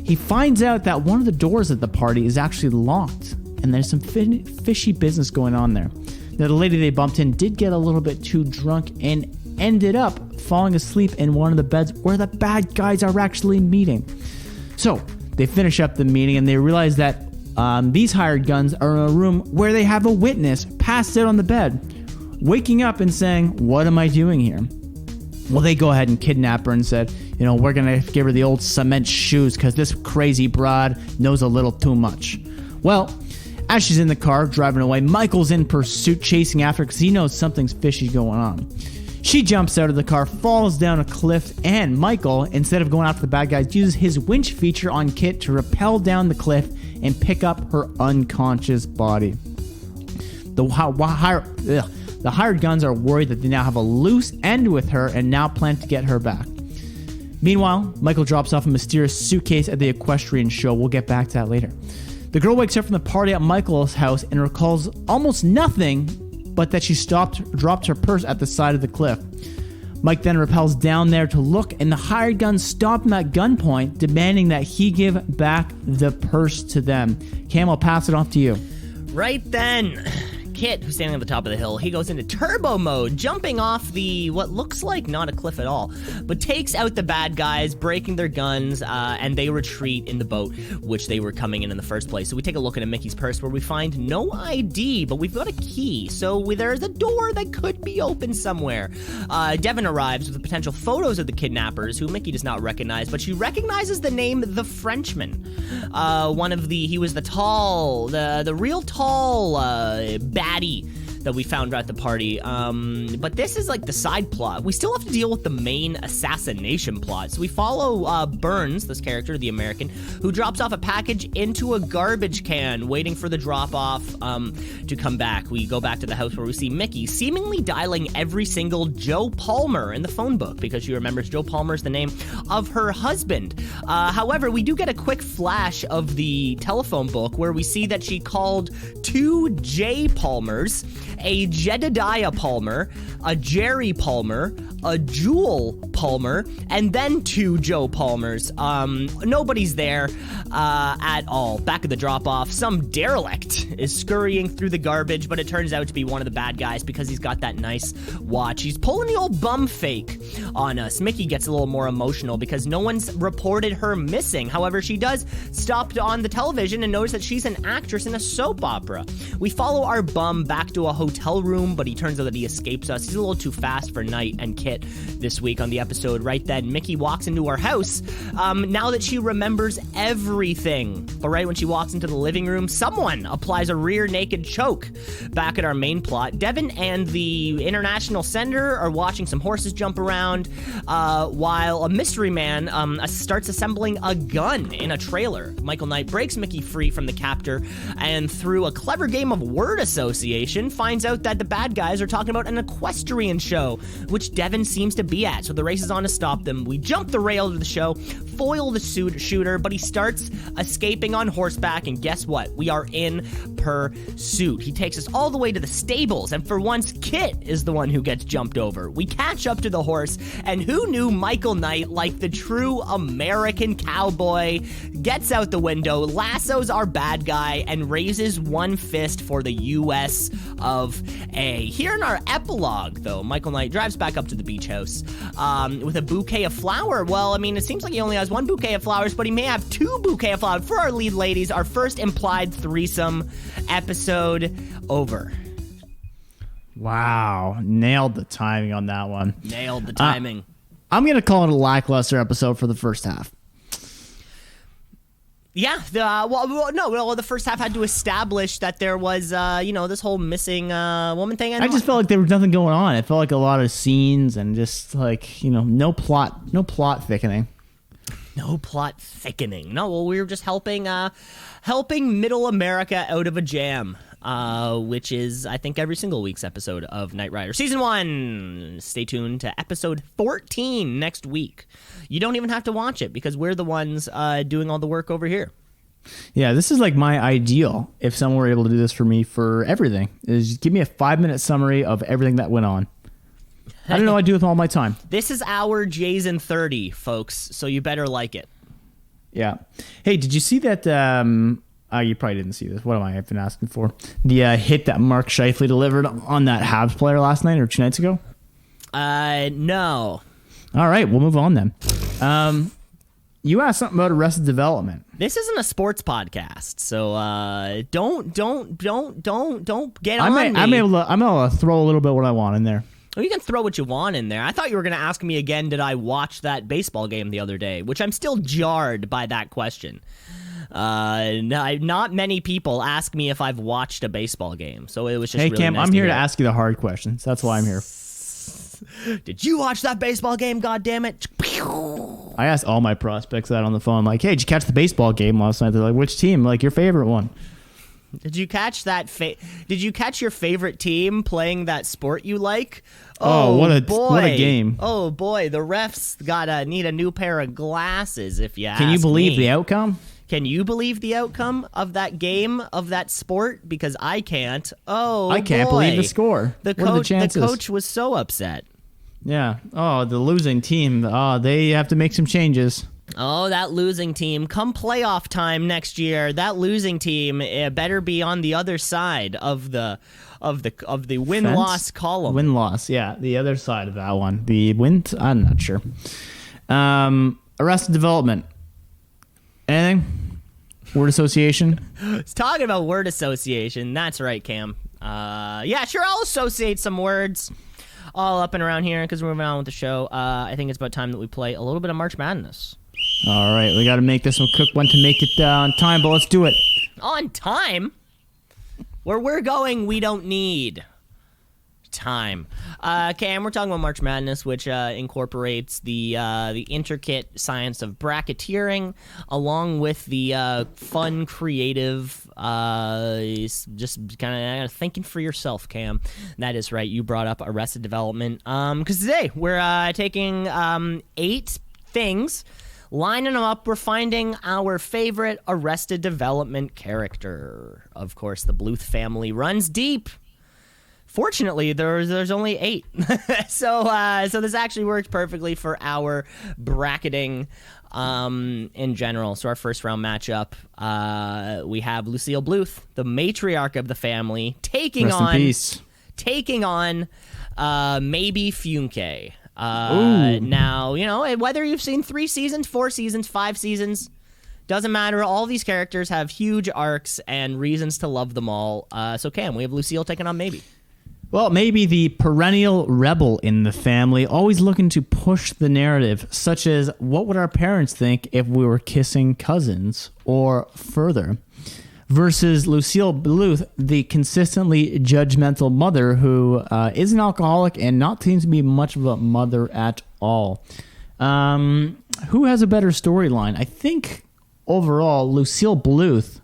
Speaker 1: he finds out that one of the doors at the party is actually locked, and there's some fishy business going on there. Now, the lady they bumped in did get a little bit too drunk and ended up falling asleep in one of the beds where the bad guys are actually meeting. So they finish up the meeting and they realize that these hired guns are in a room where they have a witness passed out on the bed, waking up and saying, "What am I doing here?" Well, they go ahead and kidnap her and said, we're going to give her the old cement shoes because this crazy broad knows a little too much. Well, as she's in the car driving away, Michael's in pursuit, chasing after her because he knows something's fishy going on. She jumps out of the car, falls down a cliff, and Michael, instead of going after the bad guys, uses his winch feature on Kit to rappel down the cliff and pick up her unconscious body. The hired guns are worried that they now have a loose end with her and now plan to get her back. Meanwhile, Michael drops off a mysterious suitcase at the equestrian show. We'll get back to that later. The girl wakes up from the party at Michael's house and recalls almost nothing but that she dropped her purse at the side of the cliff. Mike then rappels down there to look, and the hired guns stop him at gunpoint, demanding that he give back the purse to them. Cam, I'll pass it off to you.
Speaker 2: Right then, Kit, who's standing on the top of the hill, he goes into turbo mode, jumping off the, what looks like not a cliff at all, but takes out the bad guys, breaking their guns, and they retreat in the boat, which they were coming in the first place. So we take a look at Mickey's purse where we find no ID, but we've got a key. So there's a door that could be open somewhere. Devin arrives with the potential photos of the kidnappers, who Mickey does not recognize, but she recognizes the name The Frenchman. He was the real tall, baddie that we found at the party. But this is like the side plot. We still have to deal with the main assassination plot. So we follow Burns, this character, the American, who drops off a package into a garbage can, waiting for the drop-off to come back. We go back to the house where we see Mickey seemingly dialing every single Joe Palmer in the phone book, because she remembers Joe Palmer is the name of her husband. However, we do get a quick flash of the telephone book where we see that she called 2 J Palmers, a Jedediah Palmer, a Jerry Palmer, a Jewel Palmer, and then 2 Joe Palmers. Nobody's there at all. Back at the drop-off, some derelict is scurrying through the garbage, but it turns out to be one of the bad guys because he's got that nice watch. He's pulling the old bum fake on us. Mickey gets a little more emotional because no one's reported her missing. However, she does stop on the television and notice that she's an actress in a soap opera. We follow our bum back to a hotel room, but he turns out that he escapes us. He's a little too fast for Knight and Kit this week on the episode. Right then, Mickey walks into our house now that she remembers everything. But right when she walks into the living room, someone applies a rear naked choke. Back at our main plot, Devin and the international senator are watching some horses jump around while a mystery man starts assembling a gun in a trailer. Michael Knight breaks Mickey free from the captor, and through a clever game of word association, finds out that the bad guys are talking about an equestrian show, which Devin seems to be at. So the race is on to stop them. We jump the rail to the show, foil the shooter, but he starts escaping on horseback, and guess what? We are in pursuit. He takes us all the way to the stables, and for once, Kit is the one who gets jumped over. We catch up to the horse, and who knew Michael Knight, like the true American cowboy, gets out the window, lassos our bad guy, and raises one fist for the U.S. of A. Here in our epilogue, though, Michael Knight drives back up to the beach house with a bouquet of flower. Well, I mean, it seems like he only has 1 bouquet of flowers, but he may have 2 bouquet of flowers. For our lead ladies, our first implied threesome episode over.
Speaker 1: Wow. Nailed the timing on that one.
Speaker 2: Nailed the timing.
Speaker 1: I'm going to call it a lackluster episode for the first half.
Speaker 2: Yeah, the first half had to establish that there was, this whole missing woman thing.
Speaker 1: I just felt like there was nothing going on. It felt like a lot of scenes and just like, no plot thickening.
Speaker 2: No plot thickening. No, well, we were just helping Middle America out of a jam. Which is, I think, every single week's episode of Knight Rider Season 1. Stay tuned to episode 14 next week. You don't even have to watch it because we're the ones doing all the work over here.
Speaker 1: Yeah, this is like my ideal if someone were able to do this for me for everything. Is give me a 5-minute summary of everything that went on. I don't know what I do with all my time.
Speaker 2: This is our Jason 30, folks, so you better like it.
Speaker 1: Yeah. Hey, did you see that... you probably didn't see this. What am I even asking for? The hit that Mark Scheifele delivered on that Habs player last night or 2 nights ago?
Speaker 2: No.
Speaker 1: All right, we'll move on then. You asked something about Arrested Development.
Speaker 2: This isn't a sports podcast, so don't get on me.
Speaker 1: I'm able to throw a little bit what I want in there.
Speaker 2: Well, you can throw what you want in there. I thought you were going to ask me again, did I watch that baseball game the other day? Which I'm still jarred by that question. Not many people ask me if I've watched a baseball game, so it was just
Speaker 1: hey
Speaker 2: really
Speaker 1: Cam,
Speaker 2: nice
Speaker 1: I'm here
Speaker 2: to
Speaker 1: to ask you the hard questions. That's why I'm here.
Speaker 2: Did you watch that baseball game? God damn it!
Speaker 1: I asked all my prospects that on the phone, like, hey, did you catch the baseball game last night? They're like, which team? Like, your favorite one?
Speaker 2: Did you catch that? Did you catch your favorite team playing that sport you like?
Speaker 1: What a game!
Speaker 2: Oh boy, the refs need a new pair of glasses. If you ask
Speaker 1: can you believe
Speaker 2: me.
Speaker 1: the outcome?
Speaker 2: Can you believe the outcome of that game, of that sport? Because I can't. Oh,
Speaker 1: I can't
Speaker 2: boy.
Speaker 1: believe the score.
Speaker 2: The
Speaker 1: What are
Speaker 2: coach, the
Speaker 1: chances?
Speaker 2: coach was so upset.
Speaker 1: Yeah. Oh, the losing team. Oh, they have to make some changes.
Speaker 2: Oh, that losing team. Come playoff time next year, that losing team better be on the other side of the win-loss column.
Speaker 1: Win-loss, yeah. The other side of that one. The win, I'm not sure. Arrested Development. Anything? Word association?
Speaker 2: It's talking about word association. That's right, Cam. Yeah, sure, I'll associate some words all up and around here because we're moving on with the show. I think it's about time that we play a little bit of March Madness.
Speaker 1: All right, we got to make this one quick one to make it on time, but let's do it.
Speaker 2: On time? Where we're going, we don't need time. Cam, we're talking about March Madness, which incorporates the intricate science of bracketeering, along with the fun, creative, just kind of thinking for yourself, Cam. That is right. You brought up Arrested Development. Because today we're taking 8 things, lining them up. We're finding our favorite Arrested Development character. Of course, the Bluth family runs deep. Fortunately, there's only 8, so this actually works perfectly for our bracketing in general. So our first round matchup, we have Lucille Bluth, the matriarch of the family, taking
Speaker 1: Rest in peace.
Speaker 2: maybe Funke. Now, you know, whether you've seen 3 seasons, 4 seasons, 5 seasons, doesn't matter. All these characters have huge arcs and reasons to love them all. So Cam, we have Lucille taking on maybe.
Speaker 1: Well, maybe the perennial rebel in the family, always looking to push the narrative, such as what would our parents think if we were kissing cousins or further, versus Lucille Bluth, the consistently judgmental mother who is an alcoholic and not seems to be much of a mother at all. Who has a better storyline? I think overall, Lucille Bluth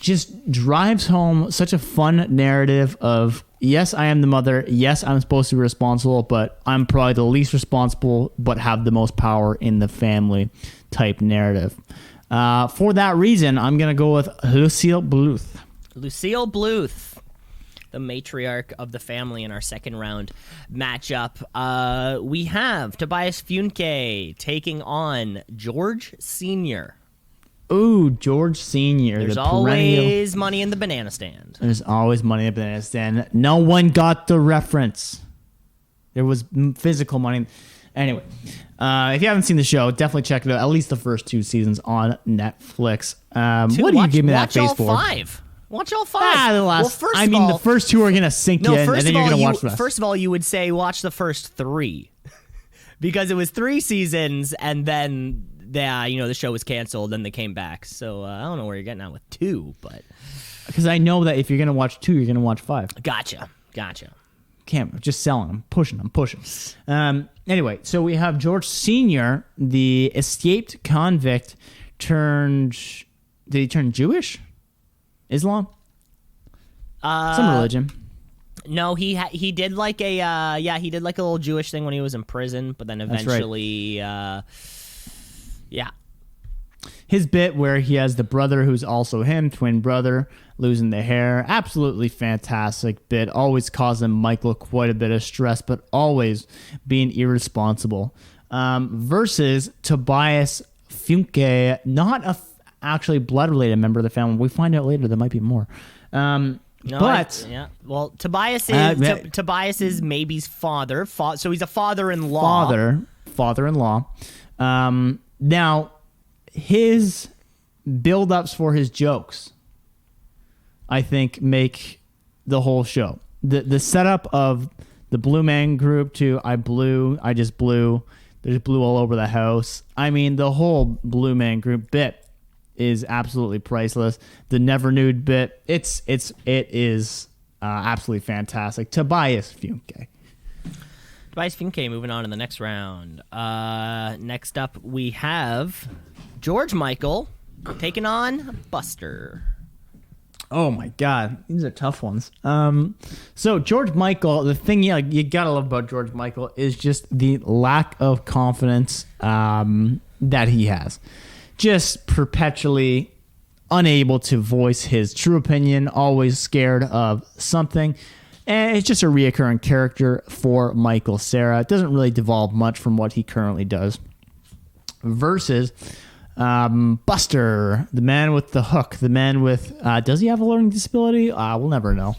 Speaker 1: just drives home such a fun narrative of, yes, I am the mother. Yes, I'm supposed to be responsible, but I'm probably the least responsible, but have the most power in the family type narrative. For that reason, I'm going to go with Lucille Bluth.
Speaker 2: Lucille Bluth, the matriarch of the family in our second round matchup. We have Tobias Funke taking on George Sr.
Speaker 1: Ooh, George Sr.
Speaker 2: There's
Speaker 1: the
Speaker 2: always money in the banana stand.
Speaker 1: There's always money in the banana stand. No one got the reference. There was physical money. Anyway, if you haven't seen the show, definitely check it out. At least the first 2 seasons on Netflix. What do you give me that face for?
Speaker 2: Watch all 5.
Speaker 1: The first 2 are going to sink in, and then you're going to watch the rest.
Speaker 2: First of all, you would say watch the first 3. Because it was 3 seasons, and then the show was canceled, and they came back. So I don't know where you're getting at with 2, but
Speaker 1: because I know that if you're gonna watch 2, you're gonna watch 5.
Speaker 2: Gotcha.
Speaker 1: Can't just selling them, pushing. Anyway, so we have George Sr., the escaped convict turned. Did he turn Jewish? Islam? Some religion.
Speaker 2: No, he did like a he did like a little Jewish thing when he was in prison, but then eventually yeah.
Speaker 1: His bit where he has the brother who's also him, twin brother, losing the hair. Absolutely fantastic bit. Always causing Michael quite a bit of stress, but always being irresponsible. Versus Tobias Funke, not a actually blood-related member of the family. We find out later there might be more. Tobias is Maybe's father. So he's a father-in-law. Father-in-law. Now, his build-ups for his jokes, I think, make the whole show. The setup of the Blue Man Group to I just blew, there's blue all over the house. I mean, the whole Blue Man Group bit is absolutely priceless. The Never Nude bit, it is absolutely fantastic. Tobias Funke.
Speaker 2: Tobias Funke moving on to the next round. Next up, we have George Michael taking on Buster.
Speaker 1: Oh my God, these are tough ones. So George Michael, the thing you gotta love about George Michael is just the lack of confidence that he has. just perpetually unable to voice his true opinion, always scared of something. And it's just a reoccurring character for Michael Cera. It doesn't really devolve much from what he currently does. Versus Buster, the man with the hook, the man with... does he have a learning disability? We'll never know.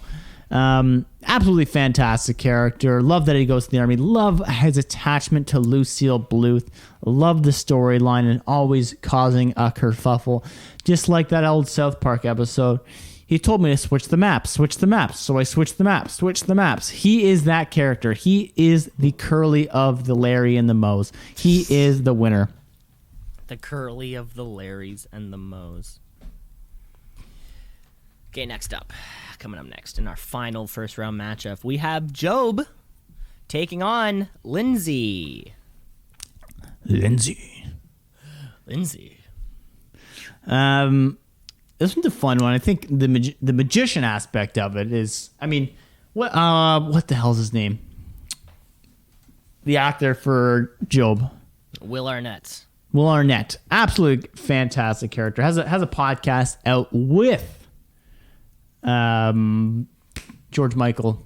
Speaker 1: Absolutely fantastic character. Love that he goes to the army. Love his attachment to Lucille Bluth. Love the storyline and always causing a kerfuffle. Just like that old South Park episode. He told me to switch the maps. So I switched the maps. He is that character. He is the Curly of the Larry and the Moes. He is the winner.
Speaker 2: The Curly of the Larrys and the Moes. Okay, next up. Coming up next in our final first round matchup, we have Job taking on Lindsay.
Speaker 1: Lindsay. This one's a fun one. I think the magician aspect of it is, I mean, what the hell's his name? The actor for Job.
Speaker 2: Will Arnett.
Speaker 1: Absolutely fantastic character. Has a podcast out with George Michael.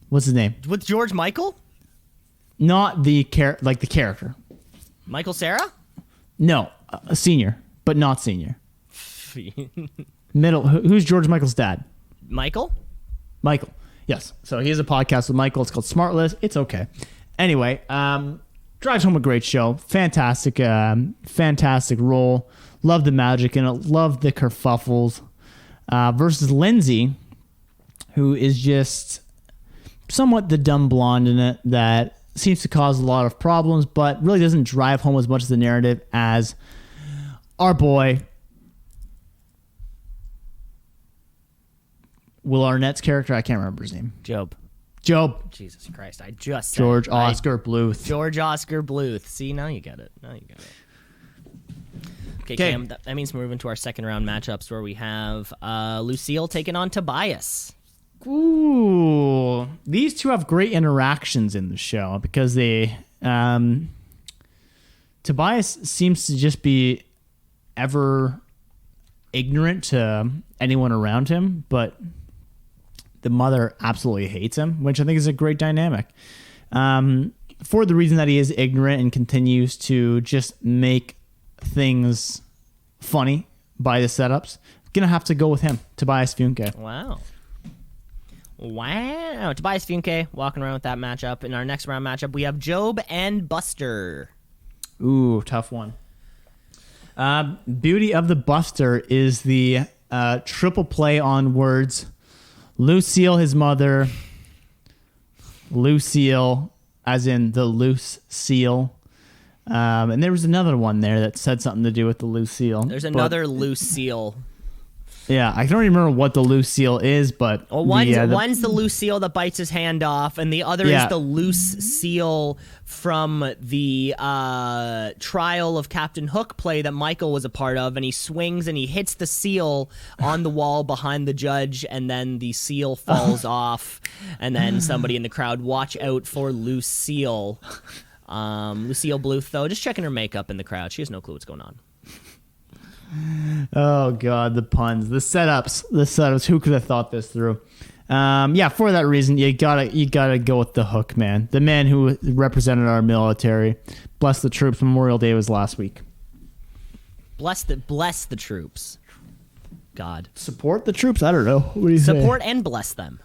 Speaker 1: What's his name?
Speaker 2: With George Michael?
Speaker 1: Not the the character.
Speaker 2: Michael Cera?
Speaker 1: No, a senior, but not senior. Middle. Who's George Michael's dad?
Speaker 2: Michael.
Speaker 1: Yes. So he has a podcast with Michael. It's called Smartless. It's okay. Anyway, drives home a great show. Fantastic role. Love the magic in it. Love the kerfuffles. Versus Lindsay, who is just somewhat the dumb blonde in it that seems to cause a lot of problems, but really doesn't drive home as much of the narrative as our boy Will Arnett's character. I can't remember his name.
Speaker 2: Job. Jesus Christ! I just said
Speaker 1: George
Speaker 2: it.
Speaker 1: Oscar Bluth.
Speaker 2: George Oscar Bluth. See, now you get it. Okay, Cam, that means we're moving to our second round matchups where we have Lucille taking on Tobias.
Speaker 1: Ooh, these two have great interactions in the show because they Tobias seems to just be ever ignorant to anyone around him, but the mother absolutely hates him, which I think is a great dynamic. For the reason that he is ignorant and continues to just make things funny by the setups, gonna have to go with him, Tobias Funke.
Speaker 2: Wow. Tobias Funke walking around with that matchup. In our next round matchup, we have Job and Buster.
Speaker 1: Ooh, tough one. Beauty of the Buster is the triple play on words. Lucille, his mother. Lucille, as in the loose seal. And there was another one there that said something to do with the Lucille.
Speaker 2: There's another loose seal.
Speaker 1: Yeah, I don't even remember what the loose seal is, but...
Speaker 2: Well, one's the loose seal that bites his hand off, and the other is the loose seal from the Trial of Captain Hook play that Michael was a part of, and he swings and he hits the seal on the wall behind the judge, and then the seal falls off, and then somebody in the crowd, watch out for loose seal. Lucille Bluth, though, just checking her makeup in the crowd. She has no clue what's going on.
Speaker 1: Oh God, the puns, the setups. Who could have thought this through? For that reason, you gotta go with the hook, man. The man who represented our military. Bless the troops. Memorial Day was last week.
Speaker 2: Bless the troops. God.
Speaker 1: Support the troops. I don't know. What do you say?
Speaker 2: Support and bless them.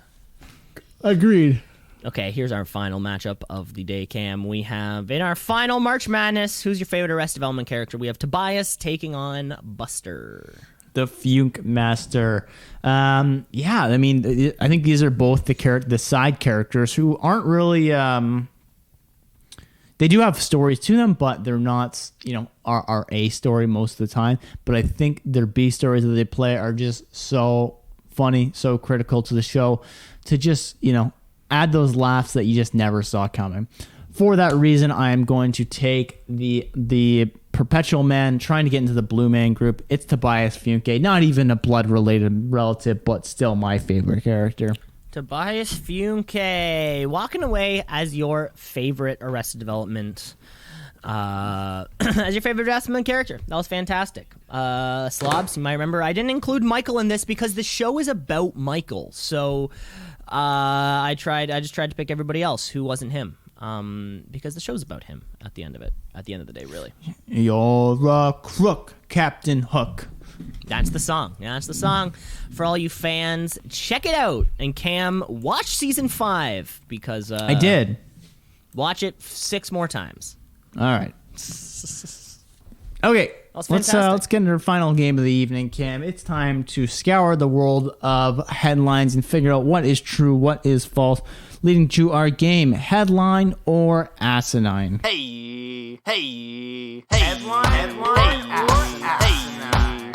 Speaker 1: Agreed.
Speaker 2: Okay, here's our final matchup of the day, Cam. We have, in our final March Madness, who's your favorite Arrested Development character? We have Tobias taking on Buster.
Speaker 1: The Funk Master. I mean, I think these are both the side characters who aren't really... they do have stories to them, but they're not, our A story most of the time. But I think their B stories that they play are just so funny, so critical to the show to just, add those laughs that you just never saw coming. For that reason, I am going to take the perpetual man trying to get into the blue man group. It's Tobias Funke, not even a blood-related relative, but still my favorite character.
Speaker 2: Tobias Funke, walking away as your favorite Arrested Development as your favorite Jasmine character. That was fantastic. Slobs, you might remember I didn't include Michael in this because the show is about Michael. So I just tried to pick everybody else who wasn't him. Because the show's about him at the end of the day, really.
Speaker 1: You're a crook, Captain Hook.
Speaker 2: That's the song. That's the song. For all you fans, check it out. And Cam, watch season 5 because
Speaker 1: I did.
Speaker 2: Watch it 6 more times.
Speaker 1: All right. Okay. Let's get into our final game of the evening, Cam. It's time to scour the world of headlines and figure out what is true, what is false, leading to our game, headline or asinine.
Speaker 4: Hey, headline or asinine.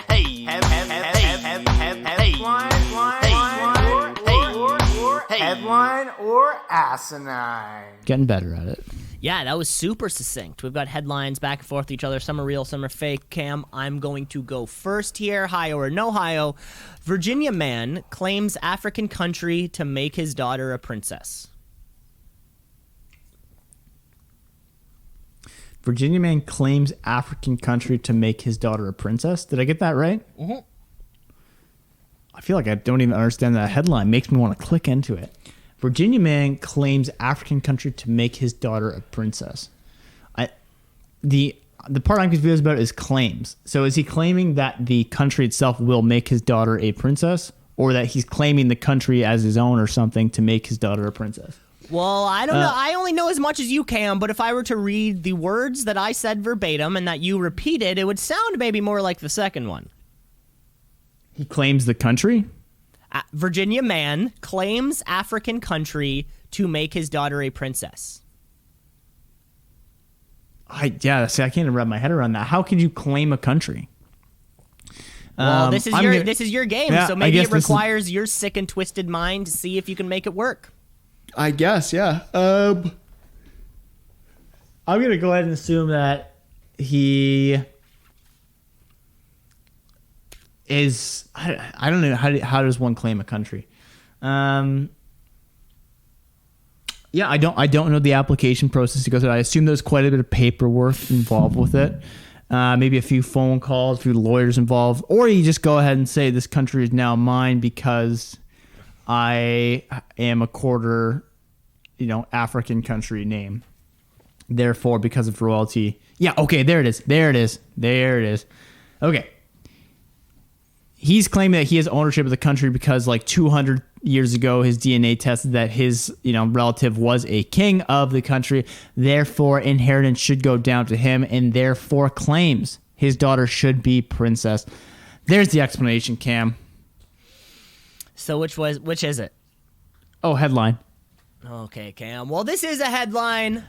Speaker 4: Headline or asinine.
Speaker 1: Getting better at it.
Speaker 2: Yeah, that was super succinct. We've got headlines back and forth with each other. Some are real, some are fake. Cam, I'm going to go first here. Ohio or no Ohio. Virginia man claims African country to make his daughter a princess.
Speaker 1: Virginia man claims African country to make his daughter a princess. Did I get that right? Mm-hmm. I feel like I don't even understand that headline. Makes me want to click into it. Virginia man claims African country to make his daughter a princess. The part I'm confused about is claims. So is he claiming that the country itself will make his daughter a princess, or that he's claiming the country as his own or something to make his daughter a princess?
Speaker 2: Well, I don't know. I only know as much as you can, but if I were to read the words that I said verbatim and that you repeated, it would sound maybe more like the second one.
Speaker 1: He claims the country?
Speaker 2: Virginia man claims African country to make his daughter a princess.
Speaker 1: I can't even wrap my head around that. How could you claim a country?
Speaker 2: Well, this is your game,
Speaker 1: yeah,
Speaker 2: so maybe it requires your sick and twisted mind to see if you can make it work.
Speaker 1: I guess, yeah. I'm going to go ahead and assume that he is... I don't know. How does one claim a country? Yeah, I don't know the application process to go through. I assume there's quite a bit of paperwork involved with it. Maybe a few phone calls, a few lawyers involved. Or you just go ahead and say this country is now mine because I am a quarter, African country name. Therefore, because of royalty. Yeah, okay, there it is. Okay. He's claiming that he has ownership of the country because 200 years ago, his DNA tested that his, relative was a king of the country. Therefore, inheritance should go down to him, and therefore claims his daughter should be princess. There's the explanation, Cam.
Speaker 2: So which is it?
Speaker 1: Oh, headline.
Speaker 2: Okay, Cam. Well, this is a headline.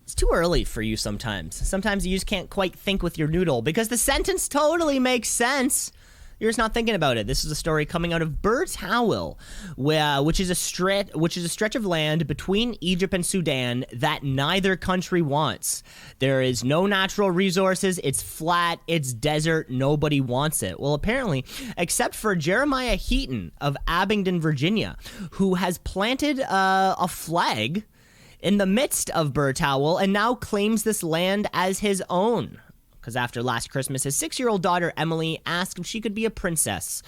Speaker 2: It's too early for you sometimes. Sometimes you just can't quite think with your noodle because the sentence totally makes sense. You're just not thinking about it. This is a story coming out of Burt's Howell, which is a stretch of land between Egypt and Sudan that neither country wants. There is no natural resources. It's flat. It's desert. Nobody wants it. Well, apparently, except for Jeremiah Heaton of Abingdon, Virginia, who has planted a flag in the midst of Burt's Howell and now claims this land as his own. Because after last Christmas, his 6-year-old daughter, Emily, asked if she could be a princess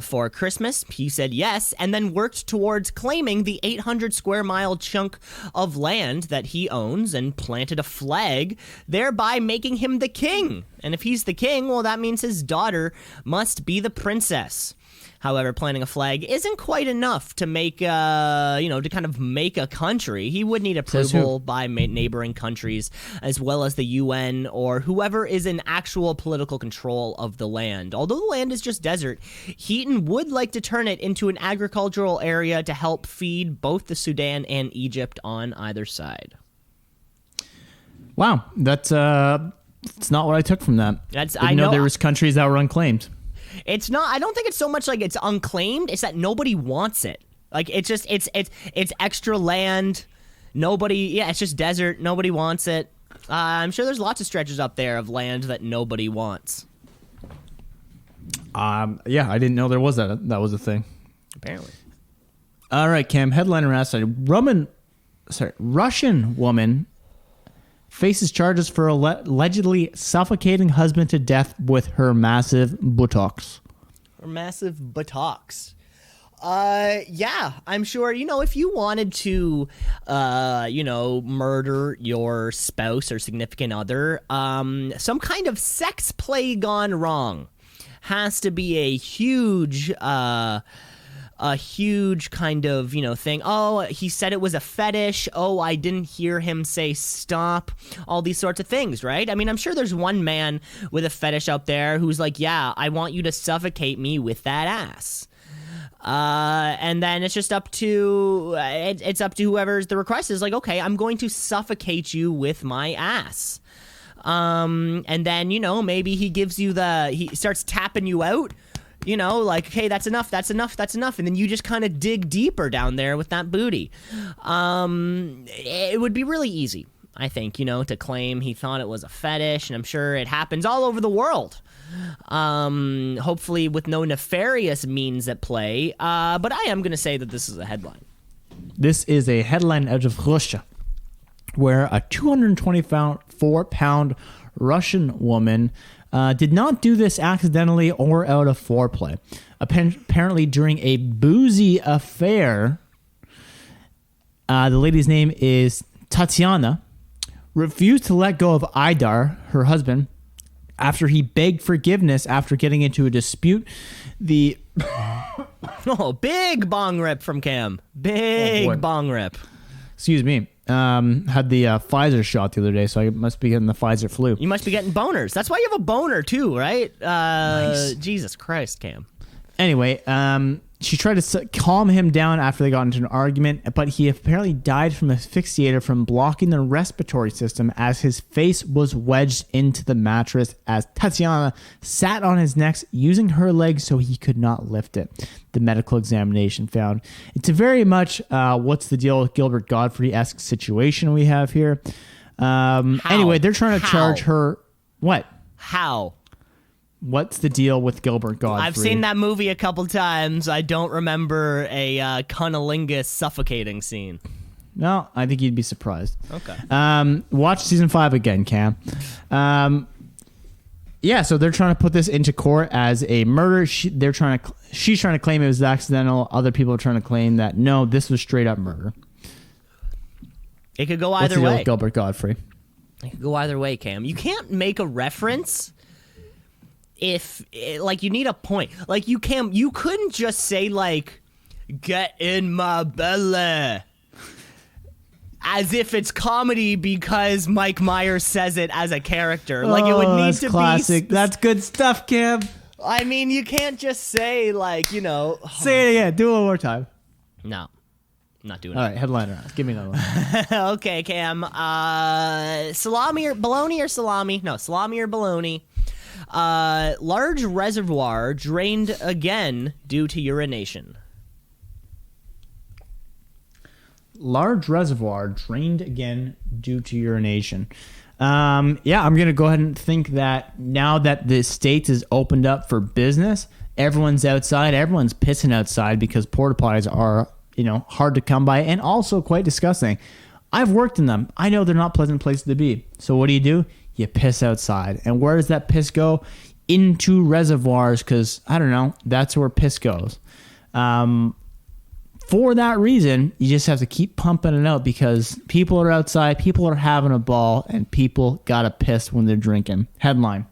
Speaker 2: for Christmas. He said yes, and then worked towards claiming the 800-square-mile chunk of land that he owns and planted a flag, thereby making him the king. And if he's the king, well, that means his daughter must be the princess. However, planting a flag isn't quite enough to make, to kind of make a country. He would need approval by neighboring countries, as well as the UN or whoever is in actual political control of the land. Although the land is just desert, Heaton would like to turn it into an agricultural area to help feed both the Sudan and Egypt on either side.
Speaker 1: Wow, that's it's not what I took from that. I know there was countries that were unclaimed.
Speaker 2: It's not. I don't think it's so much like it's unclaimed. It's that nobody wants it. Like it's just it's extra land. Nobody. Yeah, it's just desert. Nobody wants it. I'm sure there's lots of stretches up there of land that nobody wants.
Speaker 1: Yeah, I didn't know there was that. That was a thing.
Speaker 2: Apparently.
Speaker 1: All right, Cam. Headline or outside. Russian woman faces charges for allegedly suffocating husband to death with her massive buttocks.
Speaker 2: Her massive buttocks. Yeah, I'm sure, if you wanted to, murder your spouse or significant other, some kind of sex play gone wrong has to be a huge kind of, thing. Oh, he said it was a fetish. Oh, I didn't hear him say stop. All these sorts of things, right? I mean, I'm sure there's one man with a fetish out there who's like, yeah, I want you to suffocate me with that ass. And then it's just up to it's up to whoever's the request is like, okay, I'm going to suffocate you with my ass. And then, maybe he gives you he starts tapping you out, like, okay, that's enough. And then you just kind of dig deeper down there with that booty. It would be really easy, I think, to claim he thought it was a fetish, and I'm sure it happens all over the world. Hopefully with no nefarious means at play. But I am going to say that this is a headline.
Speaker 1: This is a headline out of Russia, where a 224-pound Russian woman did not do this accidentally or out of foreplay. Apparently during a boozy affair, the lady's name is Tatiana, refused to let go of Idar, her husband, after he begged forgiveness after getting into a dispute.
Speaker 2: Big bong rip from Cam. Big bong rip.
Speaker 1: Excuse me. Had the Pfizer shot the other day, so I must be getting the Pfizer flu.
Speaker 2: You must be getting boners. That's why you have a boner too, right? Nice. Jesus Christ, Cam.
Speaker 1: Anyway, she tried to calm him down after they got into an argument, but he apparently died from asphyxiator from blocking the respiratory system as his face was wedged into the mattress as Tatiana sat on his neck using her legs so he could not lift it. The medical examination found. It's a very much what's the deal with Gilbert Gottfried-esque situation we have here. Anyway, they're trying to charge her. What?
Speaker 2: How?
Speaker 1: What's the deal with Gilbert Gottfried?
Speaker 2: I've seen that movie a couple times. I don't remember a cunnilingus suffocating scene.
Speaker 1: No, I think you'd be surprised.
Speaker 2: Okay.
Speaker 1: Watch season 5 again, Cam. Yeah, so they're trying to put this into court as a murder. She's trying to claim it was accidental. Other people are trying to claim that no, this was straight up murder.
Speaker 2: It could go
Speaker 1: What's
Speaker 2: either
Speaker 1: the deal
Speaker 2: way.
Speaker 1: with Gilbert Gottfried?
Speaker 2: It could go either way, Cam. You can't make a reference if you need a point. Like you couldn't just say like get in my belly as if it's comedy because Mike Myers says it as a character. Like it would need to
Speaker 1: classic. That's good stuff, Cam.
Speaker 2: I mean, you can't just say like,
Speaker 1: Say it again. Do it one more time.
Speaker 2: No. I'm not doing it.
Speaker 1: All right, headliner. Give me another one.
Speaker 2: Okay, Cam. Salami or bologna or salami? No, salami or bologna. Large reservoir drained again due to urination.
Speaker 1: Large reservoir drained again due to urination. I'm going to go ahead and think that now that the state is opened up for business, everyone's outside. Everyone's pissing outside because porta potties are, hard to come by and also quite disgusting. I've worked in them. I know they're not pleasant places to be. So what do? You piss outside. And where does that piss go? Into reservoirs because, I don't know, that's where piss goes. For that reason, you just have to keep pumping it out because people are outside, people are having a ball, and people gotta piss when they're drinking. Headline.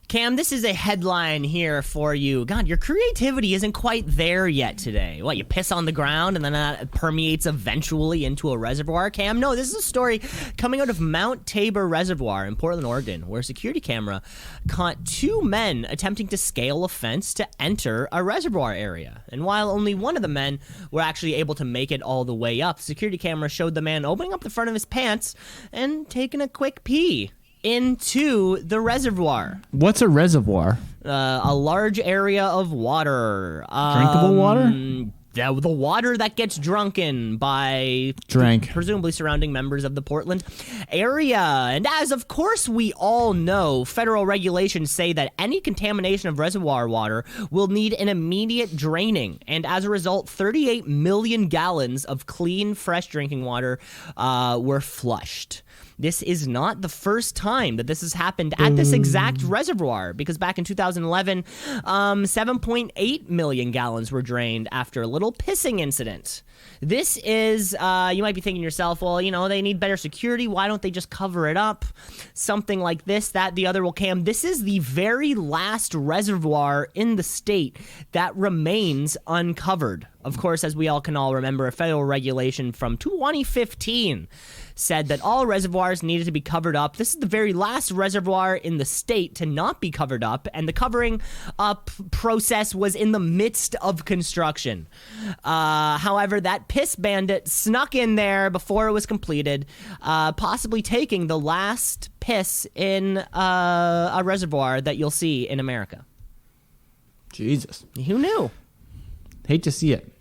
Speaker 2: Cam, this is a headline here for you. God, your creativity isn't quite there yet today. What, you piss on the ground and then that permeates eventually into a reservoir, Cam? No, this is a story coming out of Mount Tabor Reservoir in Portland, Oregon, where a security camera caught two men attempting to scale a fence to enter a reservoir area. And while only one of the men were actually able to make it all the way up, the security camera showed the man opening up the front of his pants and taking a quick pee into the reservoir.
Speaker 1: What's a reservoir?
Speaker 2: A large area of water.
Speaker 1: Drinkable water?
Speaker 2: the water that gets drunken by presumably surrounding members of the Portland area. And as of course we all know, federal regulations say that any contamination of reservoir water will need an immediate draining. And as a result, 38 million gallons of clean, fresh drinking water were flushed. This is not the first time that this has happened at this exact reservoir, because back in 2011, 7.8 million gallons were drained after a little pissing incident. This is, you might be thinking to yourself, well, they need better security. Why don't they just cover it up? Something like this, that, the other. Well, Cam, this is the very last reservoir in the state that remains uncovered. Of course, as we all can remember, a federal regulation from 2015 said that all reservoirs needed to be covered up. This is the very last reservoir in the state to not be covered up, and the covering up process was in the midst of construction. However, that piss bandit snuck in there before it was completed, possibly taking the last piss in a reservoir that you'll see in America.
Speaker 1: Jesus.
Speaker 2: Who knew?
Speaker 1: Hate to see it.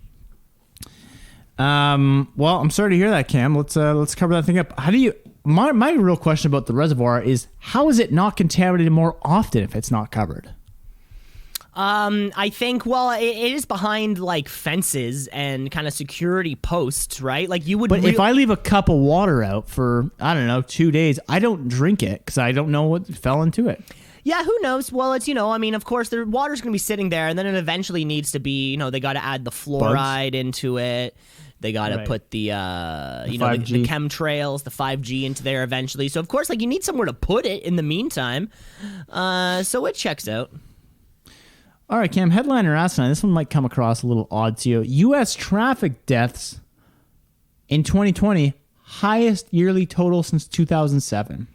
Speaker 1: Well, I'm sorry to hear that, Cam. Let's cover that thing up. How do you? My real question about the reservoir is, how is it not contaminated more often if it's not covered?
Speaker 2: I think, well, it is behind like fences and kind of security posts, right? Like you would.
Speaker 1: But if I leave a cup of water out for, I don't know, 2 days, I don't drink it because I don't know what fell into it.
Speaker 2: Yeah, who knows? Well, it's, of course, the water's going to be sitting there, and then it eventually needs to be, they got to add the fluoride into it. They got to put the chemtrails, the 5G into there eventually. So, of course, you need somewhere to put it in the meantime. So it checks out.
Speaker 1: All right, Cam, headliner asinine. This one might come across a little odd to you. U.S. traffic deaths in 2020, highest yearly total since 2007.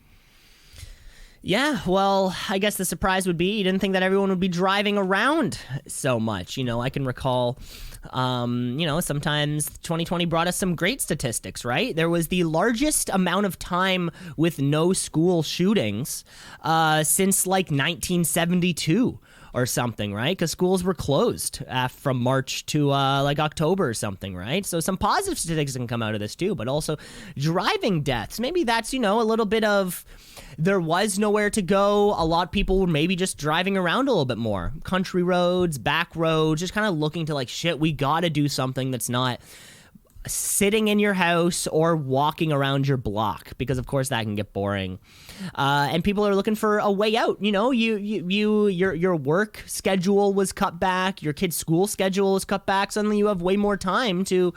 Speaker 2: Yeah, well, I guess the surprise would be you didn't think that everyone would be driving around so much. I can recall, sometimes 2020 brought us some great statistics, right? There was the largest amount of time with no school shootings since 1972. Or something, right? Because schools were closed from March to October or something, right? So some positive statistics can come out of this too, but also driving deaths. Maybe that's, a little bit of there was nowhere to go. A lot of people were maybe just driving around a little bit more. Country roads, back roads, just kind of looking to shit, we got to do something that's not sitting in your house or walking around your block, because of course that can get boring. And people are looking for a way out. Your work schedule was cut back, your kid's school schedule was cut back. Suddenly you have way more time to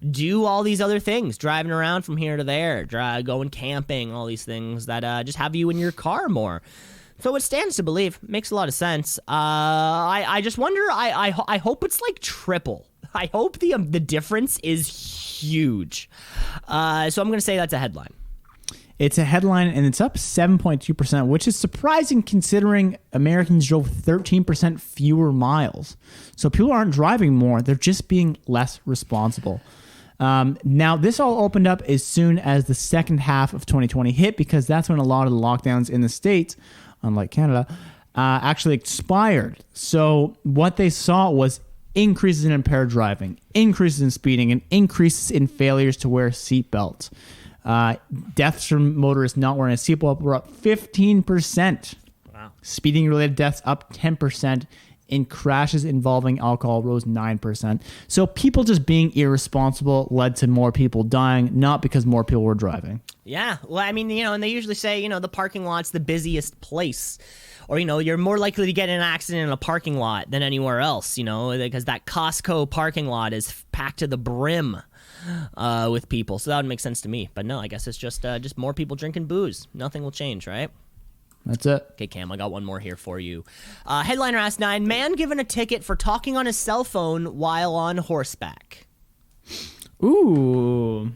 Speaker 2: do all these other things, driving around from here to there, going camping, all these things that just have you in your car more. So it stands to believe. Makes a lot of sense. I just wonder, I hope it's triple. I hope the difference is huge. So I'm going to say that's a headline.
Speaker 1: It's a headline, and it's up 7.2%, which is surprising considering Americans drove 13% fewer miles. So people aren't driving more. They're just being less responsible. Now, this all opened up as soon as the second half of 2020 hit, because that's when a lot of the lockdowns in the States, unlike Canada, actually expired. So what they saw was increases in impaired driving, increases in speeding, and increases in failures to wear seatbelts. Deaths from motorists not wearing a seatbelt were up 15%.
Speaker 2: Wow.
Speaker 1: Speeding-related deaths up 10%. In crashes involving alcohol rose 9%. So people just being irresponsible led to more people dying, not because more people were driving.
Speaker 2: Yeah. Well, I mean, and they usually say, the parking lot's the busiest place. Or, you're more likely to get in an accident in a parking lot than anywhere else, because that Costco parking lot is packed to the brim with people. So that would make sense to me. But no, I guess it's just more people drinking booze. Nothing will change, right?
Speaker 1: That's it.
Speaker 2: Okay, Cam, I got one more here for you. Headliner asked 9, man given a ticket for talking on his cell phone while on horseback.
Speaker 1: Ooh.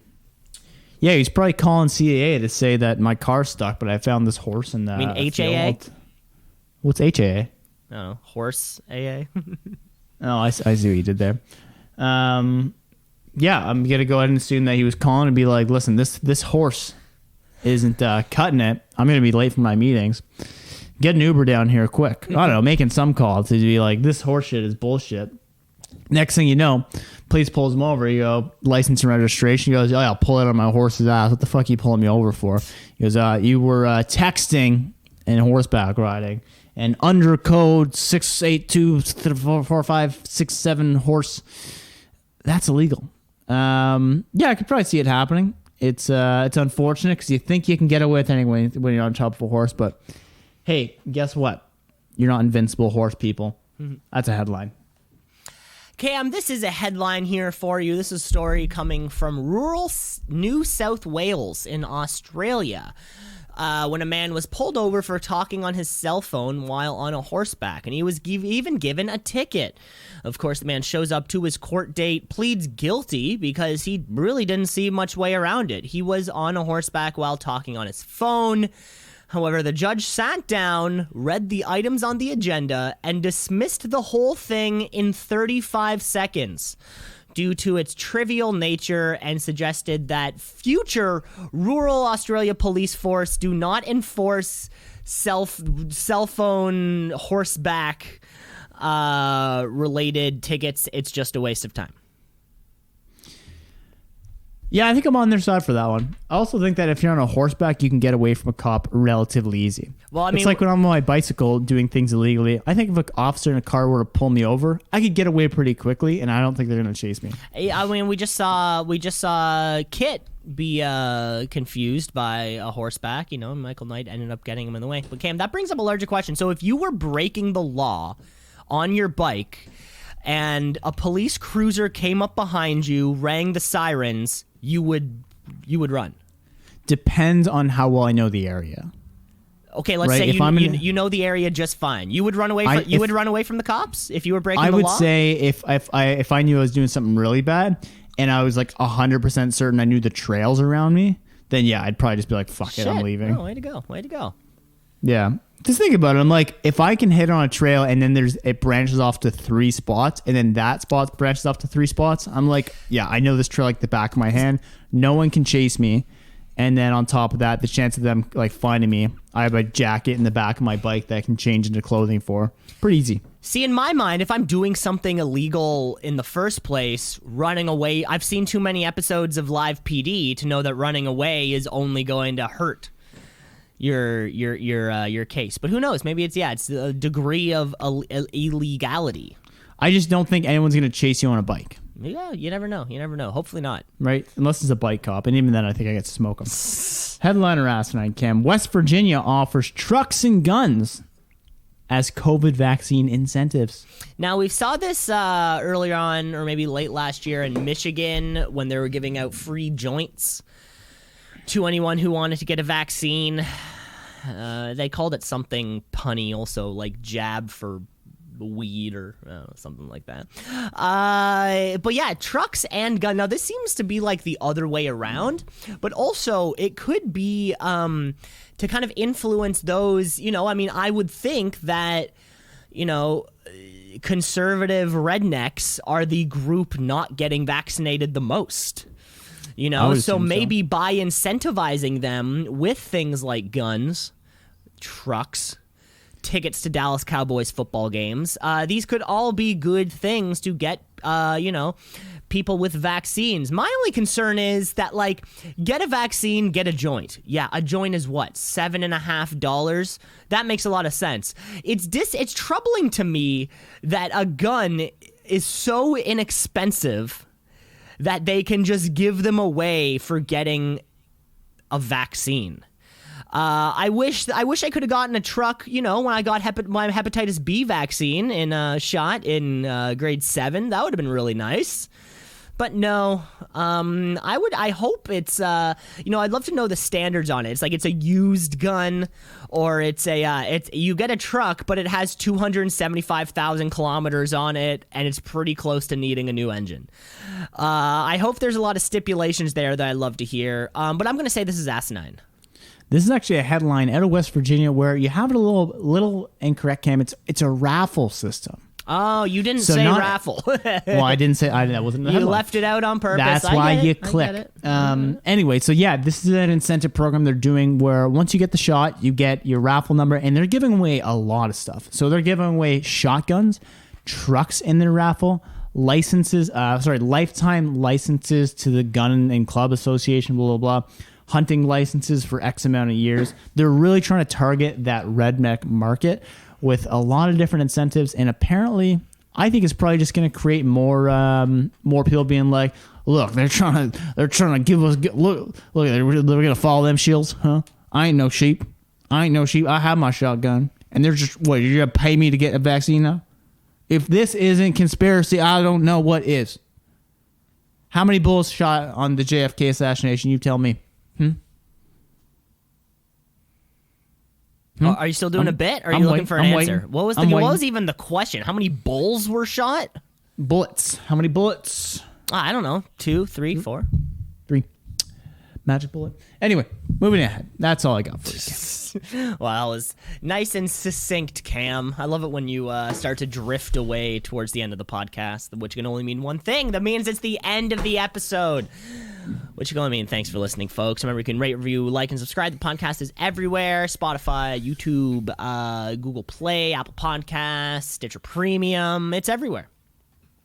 Speaker 1: Yeah, he's probably calling CAA to say that my car's stuck, but I found this horse in the...
Speaker 2: You mean HAA?
Speaker 1: What's HAA?
Speaker 2: Oh, horse AA?
Speaker 1: Oh, I see what you did there. Yeah, I'm going to go ahead and assume that he was calling and be like, listen, this horse isn't cutting it. I'm going to be late for my meetings. Get an Uber down here quick. I don't know, making some call to be like, this horse shit is bullshit. Next thing you know, Police pulls him over. You go, license and registration. He goes, oh, yeah, I'll pull it on my horse's ass. What the fuck are you pulling me over for? He goes, you were texting and horseback riding. And under code 6824567 horse, that's illegal. Yeah, I could probably see it happening. It's unfortunate because you think you can get away with anyway when you're on top of a horse. But hey, guess what? You're not invincible, horse people. That's a headline.
Speaker 2: Cam, this is a headline here for you. This is a story coming from rural New South Wales in Australia. When a man was pulled over for talking on his cell phone while on a horseback, and he was even given a ticket. Of course, the man shows up to his court date, pleads guilty because he really didn't see much way around it. He was on a horseback while talking on his phone. However, the judge sat down, read the items on the agenda, and dismissed the whole thing in 35 seconds. Due to its trivial nature, and suggested that future rural Australia police force do not enforce cell phone horseback related tickets. It's just a waste of time.
Speaker 1: Yeah, I think I'm on their side for that one. I also think that if you're on a horseback, you can get away from a cop relatively easy. Well, I mean, it's like when I'm on my bicycle doing things illegally. I think if an officer in a car were to pull me over, I could get away pretty quickly, and I don't think they're going to chase me.
Speaker 2: I mean, we just saw Kit be confused by a horseback. You know, Michael Knight ended up getting him in the way. But Cam, that brings up a larger question. So if you were breaking the law on your bike, and a police cruiser came up behind you, rang the sirens, you would run.
Speaker 1: Depends on how well I know the area.
Speaker 2: Okay, let's say you know the area just fine. You would run away. Would run away from the cops if you were breaking the law. I would
Speaker 1: say if I knew I was doing something really bad and I was like 100% certain I knew the trails around me, then yeah, I'd probably just be like, "Fuck it, I'm leaving."
Speaker 2: Oh, way to go! Way to go!
Speaker 1: Yeah. Just think about it. I'm like, if I can hit on a trail and then it branches off to 3 spots and then that spot branches off to 3 spots, I'm like, yeah, I know this trail like the back of my hand. No one can chase me. And then on top of that, the chance of them like finding me, I have a jacket in the back of my bike that I can change into clothing for. Pretty easy.
Speaker 2: See, in my mind, if I'm doing something illegal in the first place, running away, I've seen too many episodes of Live PD to know that running away is only going to hurt your case. But who knows? Maybe it's a degree of illegality.
Speaker 1: I just don't think anyone's going to chase you on a bike.
Speaker 2: Yeah, you never know. You never know. Hopefully not.
Speaker 1: Right? Unless it's a bike cop. And even then, I think I get to smoke them. Headliner asinine, Cam. West Virginia offers trucks and guns as COVID vaccine incentives.
Speaker 2: Now, we saw this earlier on, or maybe late last year in Michigan, when they were giving out free joints to anyone who wanted to get a vaccine. They called it something punny also, like jab for weed or something like that. But yeah, trucks and gun. Now, this seems to be like the other way around, but also it could be to kind of influence those, I mean, I would think that, conservative rednecks are the group not getting vaccinated the most. So maybe by incentivizing them with things like guns, trucks, tickets to Dallas Cowboys football games, these could all be good things to get, people with vaccines. My only concern is that, like, get a vaccine, get a joint. Yeah, a joint is what? $7.50? That makes a lot of sense. It's troubling to me that a gun is so inexpensive that they can just give them away for getting a vaccine. I wish I could have gotten a truck, when I got my hepatitis B vaccine in a shot in grade 7. That would have been really nice. But no, I hope it's, I'd love to know the standards on it. It's like it's a used gun, or you get a truck, but it has 275,000 kilometers on it, and it's pretty close to needing a new engine. I hope there's a lot of stipulations there that I'd love to hear. But I'm going to say this is asinine.
Speaker 1: This is actually a headline out of West Virginia where you have it a little incorrect, Cam. It's a raffle system.
Speaker 2: Oh, you didn't say raffle.
Speaker 1: Well, I didn't say. That wasn't the headline.
Speaker 2: You left it out on purpose.
Speaker 1: That's why you click. Anyway, so yeah, this is an incentive program they're doing where once you get the shot, you get your raffle number, and they're giving away a lot of stuff. So they're giving away shotguns, trucks in their raffle, lifetime licenses to the Gun and Club Association, blah, blah, blah, hunting licenses for X amount of years. They're really trying to target that redneck market with a lot of different incentives. And apparently, I think it's probably just going to create more people being like, look, they're trying to give us, look, they're going to follow them shields, huh? I ain't no sheep. I have my shotgun. And they're just, what, you're going to pay me to get a vaccine now? If this isn't conspiracy, I don't know what is. How many bullets shot on the JFK assassination? You tell me.
Speaker 2: Are you still doing a bit? Or are you looking for an answer?
Speaker 1: Waiting.
Speaker 2: What was even the question? How many bulls were shot?
Speaker 1: Bullets. How many bullets?
Speaker 2: I don't know. 2, 3, 4.
Speaker 1: 3. Magic bullet. Anyway, moving ahead. That's all I got for you.
Speaker 2: Well, that was nice and succinct, Cam. I love it when you start to drift away towards the end of the podcast, which can only mean one thing. That means it's the end of the episode. Which can only mean thanks for listening, folks. Remember, you can rate, review, like, and subscribe. The podcast is everywhere. Spotify, YouTube, Google Play, Apple Podcasts, Stitcher Premium. It's everywhere.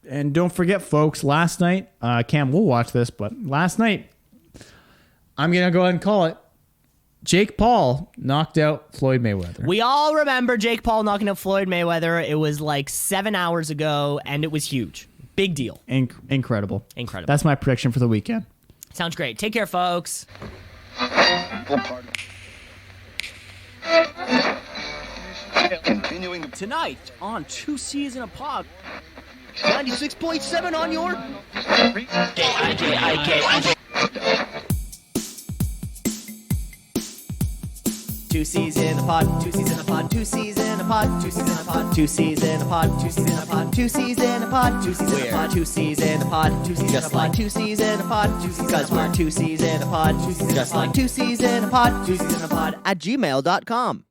Speaker 1: And don't forget, folks, last night, Cam will watch this, but last night, I'm going to go ahead and call it. Jake Paul knocked out Floyd Mayweather.
Speaker 2: We all remember Jake Paul knocking out Floyd Mayweather. It was like 7 hours ago, and it was huge. Big deal.
Speaker 1: Incredible.
Speaker 2: That's
Speaker 1: my prediction for the weekend.
Speaker 2: Sounds great. Take care, folks.
Speaker 4: Continuing tonight on Two C's in a Pod. 96.7 on your... Two C's in a pod, 2 C's in a pod, 2 C's in a pod, 2 C's in a pod, 2 C's in a pod, 2 C's in a pod, 2 C's in a pod, 2 C's in a pod, 2 C's in a pod, 2 C's in a pod, 2 C's in a pod, 2 C's because we're 2 C's in a pod, just like 2 C's in a pod, 2 C's in a pod at gmail.com.